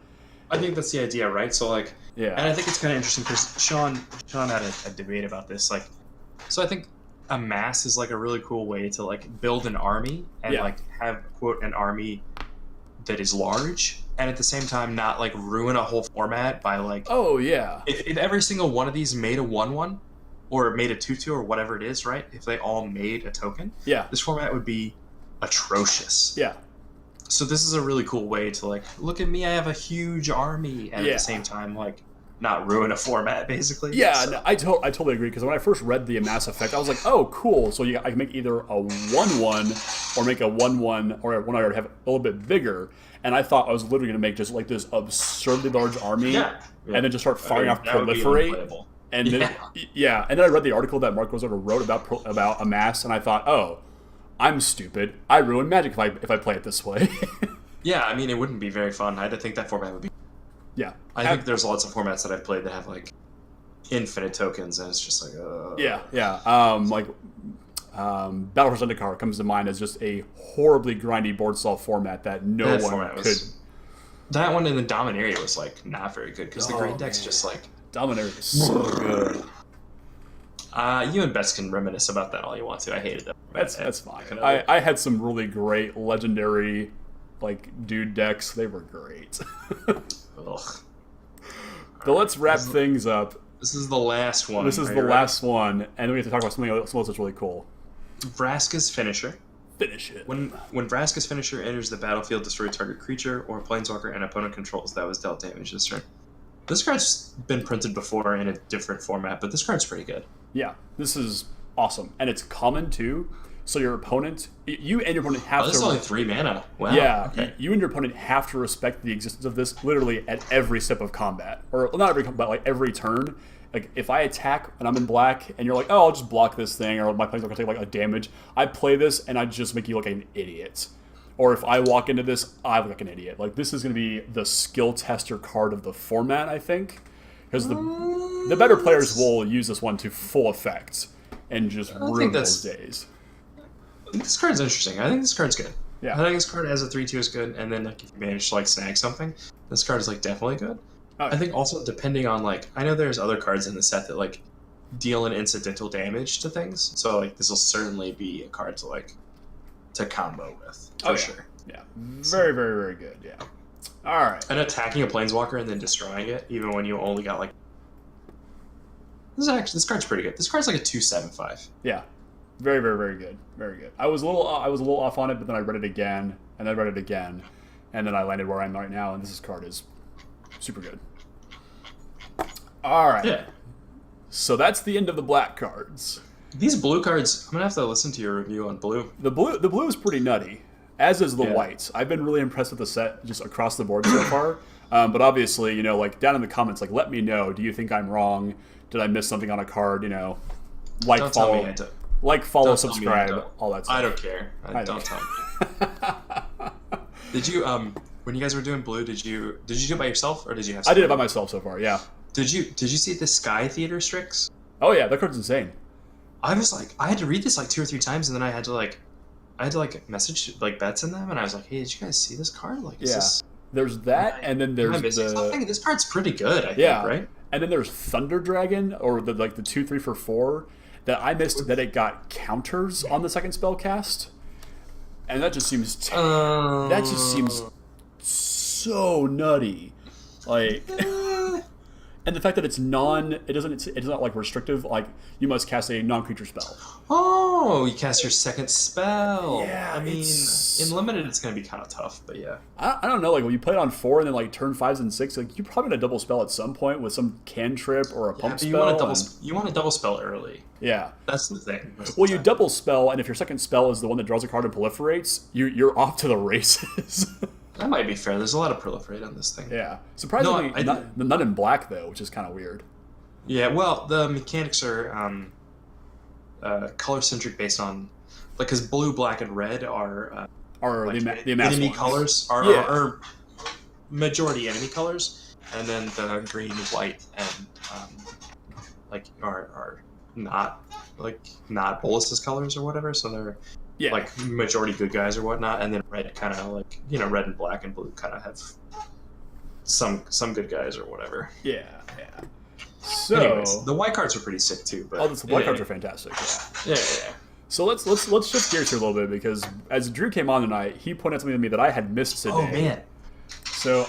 I think that's the idea, right? So like, yeah. And I think it's kind of interesting because Sean had a debate about this. Like, so I think amass is like a really cool way to like build an army and like have quote an army that is large and at the same time not like ruin a whole format by like if every single one of these made a 1/1 or made a 2/2 or whatever it is, right? If they all made a token, this format would be atrocious. Yeah. So this is a really cool way to like look at me, I have a huge army and at the same time like not ruin a format, basically. Yeah, so. No, I totally agree, because when I first read the amass effect, I was like, oh, cool, so I can make either a 1/1 or make a 1/1 or one I already have a little bit bigger, and I thought I was literally going to make just like this absurdly large army, and then just start firing off Proliferate. And then, and then I read the article that Mark Rosato wrote about amass, and I thought, oh, I'm stupid. I ruin Magic if I play it this way. Yeah, I mean, it wouldn't be very fun. I think that format would be. Yeah, I think there's lots of formats that I've played that have like infinite tokens, and it's just like Battle for Zendikar comes to mind as just a horribly grindy board style format that no one could. That one in the Dominaria was like not very good because the green deck's just like Dominaria is so good. You and Bess can reminisce about that all you want to. I hated that. That's fine. I had some really great legendary like dude decks. They were great. Ugh. But let's wrap things up. This is the last one. This is the last one, and then we have to talk about something else that's really cool. Vraska's Finisher. Finish it. When Vraska's Finisher enters the battlefield, destroy target creature or planeswalker an opponent controls that was dealt damage this turn. This card's been printed before in a different format, but this card's pretty good. Yeah, this is awesome, and it's common too. So your opponent, you and your opponent have to. This is only 3 mana. Wow. Yeah, okay. You and your opponent have to respect the existence of this literally at every step of combat, or not every combat, like every turn. Like if I attack and I'm in black, and you're like, "Oh, I'll just block this thing," or my planeswalker take like a damage. I play this, and I just make you look like an idiot. Or if I walk into this, I look like an idiot. Like this is going to be the skill tester card of the format, I think, because the better players will use this one to full effect and just ruin those days. This card's interesting. I think this card's good. Yeah. I think this card as a 3/2 is good, and then like, if you manage to like snag something, this card is like definitely good. I think also depending on like I know there's other cards in the set that like deal an incidental damage to things, so like this will certainly be a card to combo with for sure. Yeah, very very very good. Yeah. All right. And attacking a planeswalker and then destroying it, even when you only got like this card's pretty good. This card's like a 2.75. Yeah. Very, very, very good. Very good. I was a little off on it, but then I read it again, and then I read it again, and then I landed where I am right now, and this card is super good. All right. Yeah. So that's the end of the black cards. These blue cards, I'm gonna have to listen to your review on blue. The blue is pretty nutty, as is the whites. I've been really impressed with the set just across the board so far. But obviously, like down in the comments, like let me know. Do you think I'm wrong? Did I miss something on a card? Like, don't follow. Tell me Like, follow, subscribe, all that stuff. I don't care. Don't tell me. Did you when you guys were doing blue? Did you do it by yourself or did you have? I did it by myself so far. Yeah. Did you see the Sky Theater Strix? Oh yeah, that card's insane. I was like, I had to read this like 2 or 3 times, and then I had to like I had to like message like bets in them, and I was like, "Hey, did you guys see this card? Like, is this?" There's that, and then there's something? This card's pretty good, I think, right? And then there's Thunder Dragon, or the 2, 3 for 4 that I missed that it got counters on the second spell cast, and that just seems so nutty, like. And the fact that it's not like restrictive, like you must cast a non-creature spell. Oh, you cast your second spell. Yeah, I mean, in limited, it's going to be kind of tough, but yeah. I don't know, like when you play it on 4 and then like turn 5s and 6, like you're probably gonna double spell at some point with some cantrip or a pump spell. You want to double spell early. Yeah, that's the thing. You double spell, and if your second spell is the one that draws a card and proliferates, you're off to the races. That might be fair. There's a lot of proliferate on this thing. Yeah. Surprisingly, not in black, though, which is kind of weird. Yeah, well, the mechanics are color-centric based on... Like, because blue, black, and red are the enemy colors. Are majority enemy colors. And then the green, white, and are not Bolus's colors or whatever. So they're... like majority good guys or whatnot, and then red kind of like red and black and blue kind of have some good guys or whatever. Yeah. So anyways, the white cards are pretty sick too. But the white cards are fantastic. Yeah. So let's shift gears here a little bit, because as Drew came on tonight, he pointed out something to me that I had missed today. Oh man! So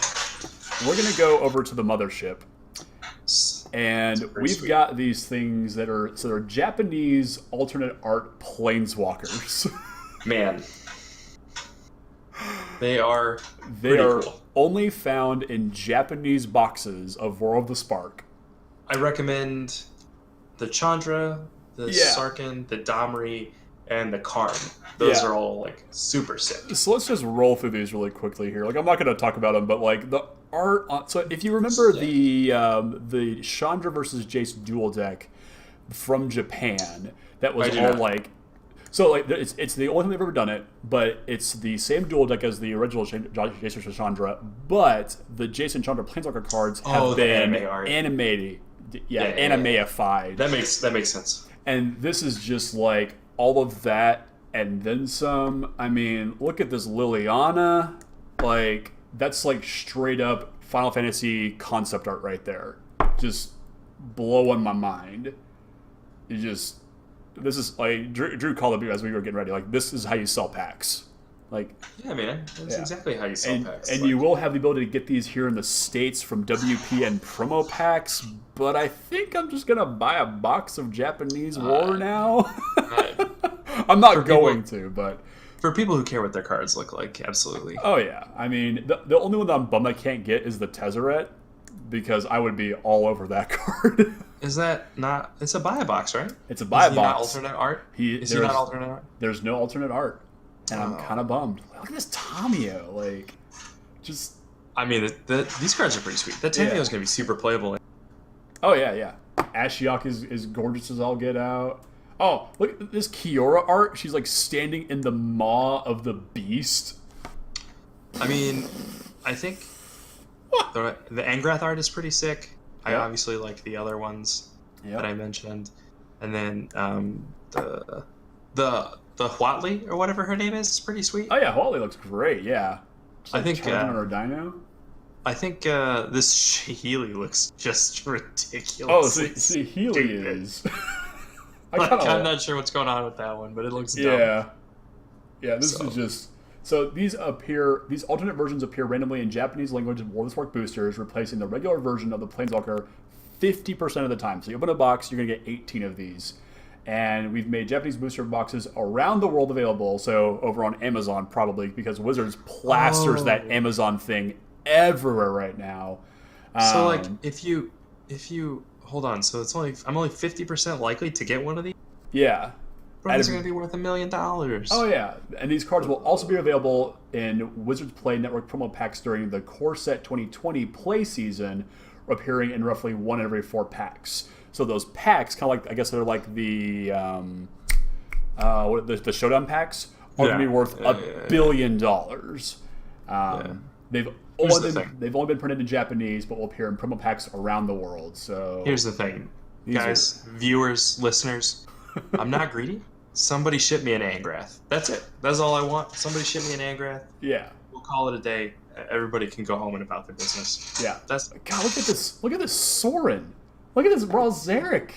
we're gonna go over to the mothership. And we've got these things that are they're Japanese alternate art planeswalkers. Man, they are cool. Only found in Japanese boxes of War of the Spark. I recommend the Chandra, the Sarkhan, the Damri, and the Karn. Those are all like super sick. So let's just roll through these really quickly here. Like I'm not going to talk about them, but like the art on, so if you remember the Chandra versus Jace dual deck from Japan, that was all like, so like it's the only time they've ever done it, but it's the same dual deck as the original Jace versus Chandra, but the Jace and Chandra Planeswalker cards have been animated, animeified. That makes sense. And this is just like all of that and then some. I mean, look at this Liliana, like. That's like straight up Final Fantasy concept art right there. Just blowing my mind. This is like Drew called it as we were getting ready. Like, this is how you sell packs. Like, yeah, man, that's exactly how you sell packs. And you will have the ability to get these here in the States from WPN promo packs. But I think I'm just gonna buy a box of Japanese War now. I'm not going to, but. For people who care what their cards look like, absolutely. Oh, yeah. I mean, the only one that I'm bummed I can't get is the Tezzeret, because I would be all over that card. Is that not... It's a buy box, right? It's a buy box. Not alternate art? Is he not alternate art? There's no alternate art. And I'm kind of bummed. Look at this Tamio. Like, just... I mean, these cards are pretty sweet. That Tamio is going to be super playable. Oh, yeah. Ashiok is gorgeous as all get out. Oh, look at this Kiora art. She's like standing in the maw of the beast. I mean, I think the Angrath art is pretty sick. I obviously like the other ones that I mentioned. And then the Huatli, or whatever her name is pretty sweet. Oh, yeah, Huatli looks great, yeah. I think... or Dino? I think this Shihili looks just ridiculous. Oh, Shihili is... I'm not sure what's going on with that one, but it looks dumb. Yeah, this is just... So these alternate versions appear randomly in Japanese language of War of the Spark boosters, replacing the regular version of the Planeswalker 50% of the time. So you open a box, you're going to get 18 of these. And we've made Japanese booster boxes around the world available, so over on Amazon probably, because Wizards plasters that Amazon thing everywhere right now. So like, if you hold on, so I'm only 50% likely to get one of these? Yeah. Bro, these are going to be worth $1 million. Oh, yeah. And these cards will also be available in Wizards Play Network promo packs during the Core Set 2020 play season, appearing in roughly 1 in every 4 packs. So those packs, kind of like, I guess they're like the Showdown packs, are going to be worth $1 billion. They've only been printed in Japanese, but will appear in promo packs around the world. So here's the thing, guys, viewers, listeners. I'm not greedy. Somebody ship me an Angrath. That's it. That's all I want. Somebody ship me an Angrath. Yeah. We'll call it a day. Everybody can go home and about their business. Yeah. That's God, look at this. Look at this Sorin. Look at this Raw Zarek.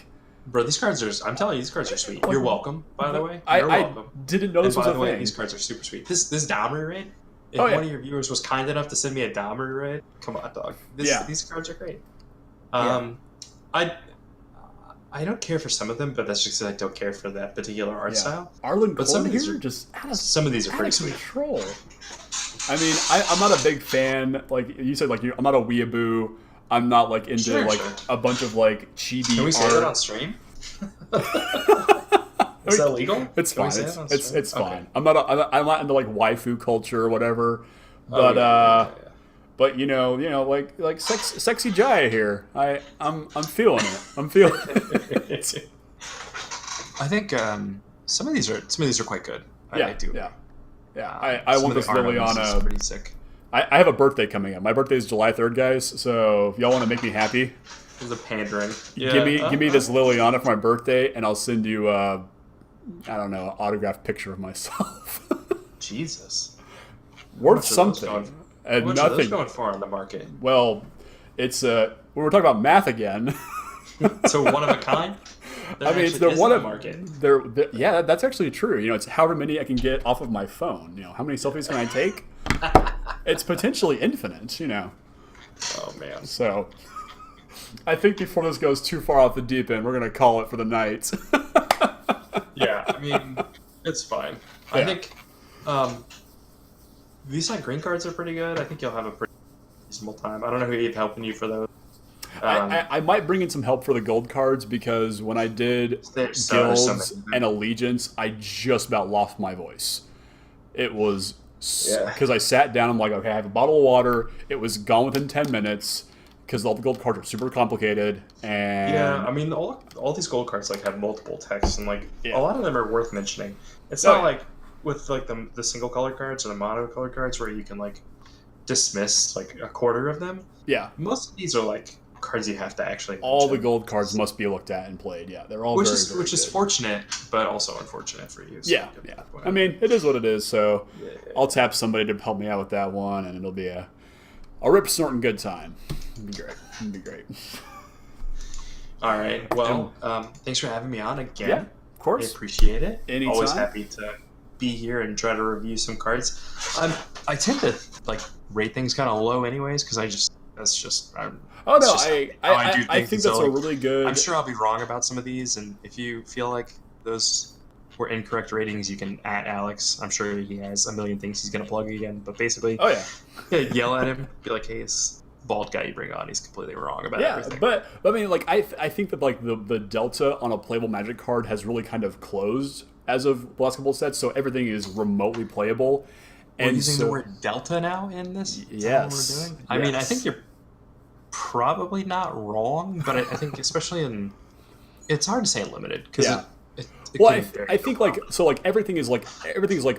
Bro, these cards are... I'm telling you, these cards are sweet. You're welcome, by the way. You're welcome. I didn't know this was a thing. By the way, these cards are super sweet. This Domri raid, if one of your viewers was kind enough to send me a Domri raid, come on, dog. These cards are great. I don't care for some of them, but that's just because I don't care for that particular art style. Arlen but some of these are just some of these are pretty sweet. Control. I mean, I'm not a big fan. Like you said, like I'm not a weeaboo. I'm not like into a bunch of like chibi. Can we say that on stream? Is that legal? It's fine. It's fine. I'm not into like waifu culture or whatever. But but you know, like sexy Jaya here. I'm feeling it. I'm feeling it. I think some of these are quite good. I do. Yeah. I want this Liliana. Pretty sick. I have a birthday coming up. My birthday is July 3rd, guys. So if y'all want to make me happy, this is a pandering. Give me this Liliana for my birthday, and I'll send you I don't know, an autographed picture of myself. Jesus. Worth something. How much are those going for on the market? Well, it's when we're talking about math again. So one of a kind. I mean, it's the one of market. Yeah, that's actually true. You know, it's however many I can get off of my phone. You know, how many selfies can I take? It's potentially infinite. You know. Oh man. So, I think before this goes too far off the deep end, we're gonna call it for the night. Yeah, I mean, it's fine. Yeah. I think these green cards are pretty good. I think you'll have a pretty reasonable time. I don't know who's helping you for those. I might bring in some help for the gold cards because when I did Guilds and Allegiance, I just about lost my voice. It was because I sat down. I'm like, okay, I have a bottle of water. It was gone within 10 minutes because all the gold cards are super complicated. And yeah, I mean, all these gold cards have multiple texts, and a lot of them are worth mentioning. It's not like with the single color cards or the mono color cards where you can dismiss a quarter of them. Yeah, most of these are cards you have to actually mention. All the gold cards must be looked at and played. Yeah, they're all which very is fortunate, but also unfortunate for you. So yeah. I mean, it is what it is. So I'll tap somebody to help me out with that one, and it'll be a rip snorting good time. It'll be great. All right. Well, thanks for having me on again. Yeah, of course. I appreciate it. Anytime. Always happy to be here and try to review some cards. I tend to rate things kind of low, anyways, because I think that's a really good. I'm sure I'll be wrong about some of these, and if you feel like those were incorrect ratings, you can at Alex. I'm sure he has a million things he's gonna plug again, but basically, yell at him, be like, "Hey, this bald guy you bring on, he's completely wrong about everything." But I mean, I think that the delta on a playable Magic card has really kind of closed as of the last couple of sets, so everything is remotely playable. We're using the word delta now in this. Yes. What we're doing? I mean, I think you're probably not wrong, but I think especially it's hard to say limited because I think everything is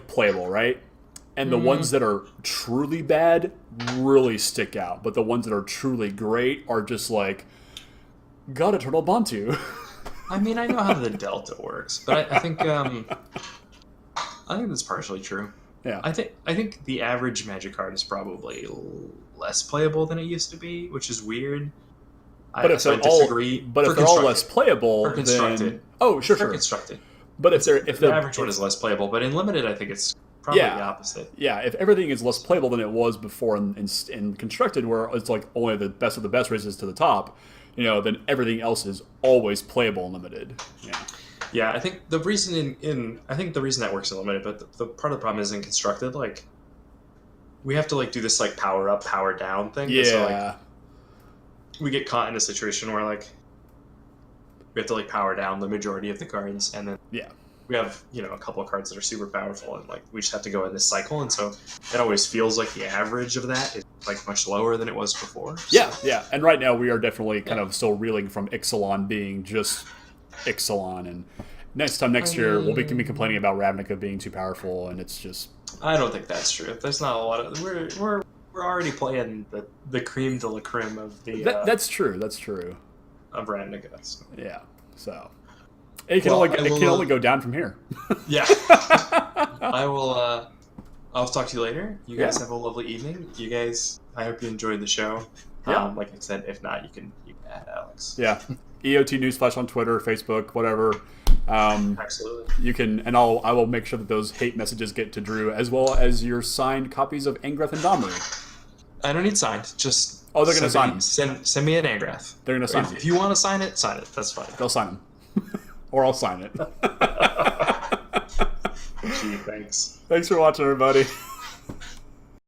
playable, right? And the ones that are truly bad really stick out, but the ones that are truly great are just God Eternal Bantu. I mean, I know how the delta works, but I think that's partially true. Yeah. I think the average Magic card is probably less playable than it used to be, which is weird. But if they're all less playable, then sure. Constructed. But if the average one is less playable, but in limited, I think it's probably the opposite. Yeah, if everything is less playable than it was before in constructed, where it's only the best of the best races to the top, then everything else is always playable in limited. Yeah. Yeah, I think the reason the reason that works in limited, but the part of the problem is in constructed, we have to do this power up, power down thing. Yeah. So, we get caught in a situation where we have to power down the majority of the cards, and then we have a couple of cards that are super powerful, and we just have to go in this cycle, and so it always feels like the average of that is much lower than it was before. So. Yeah, and right now we are definitely kind of still reeling from Ixalan being just Ixalan, and next year we'll be complaining about Ravnica being too powerful, and it's just. I don't think that's true. There's not a lot of we're already playing the cream de la creme of the. That's true. That's true. Of Ravnica. So. Yeah. So. It can only go down from here. Yeah. I will. I'll talk to you later. You guys have a lovely evening. You guys, I hope you enjoyed the show. Yeah. Like I said, if not, you can add Alex. Yeah. EOT Newsflash on Twitter, Facebook, whatever. Absolutely. You can, and I will make sure that those hate messages get to Drew, as well as your signed copies of Angrath and Domri. I don't need signed. Just they're gonna sign them. Send me an Angrath. They're gonna sign them. If you want to sign it. That's fine. They'll sign them, or I'll sign it. Gee, thanks. Thanks for watching, everybody.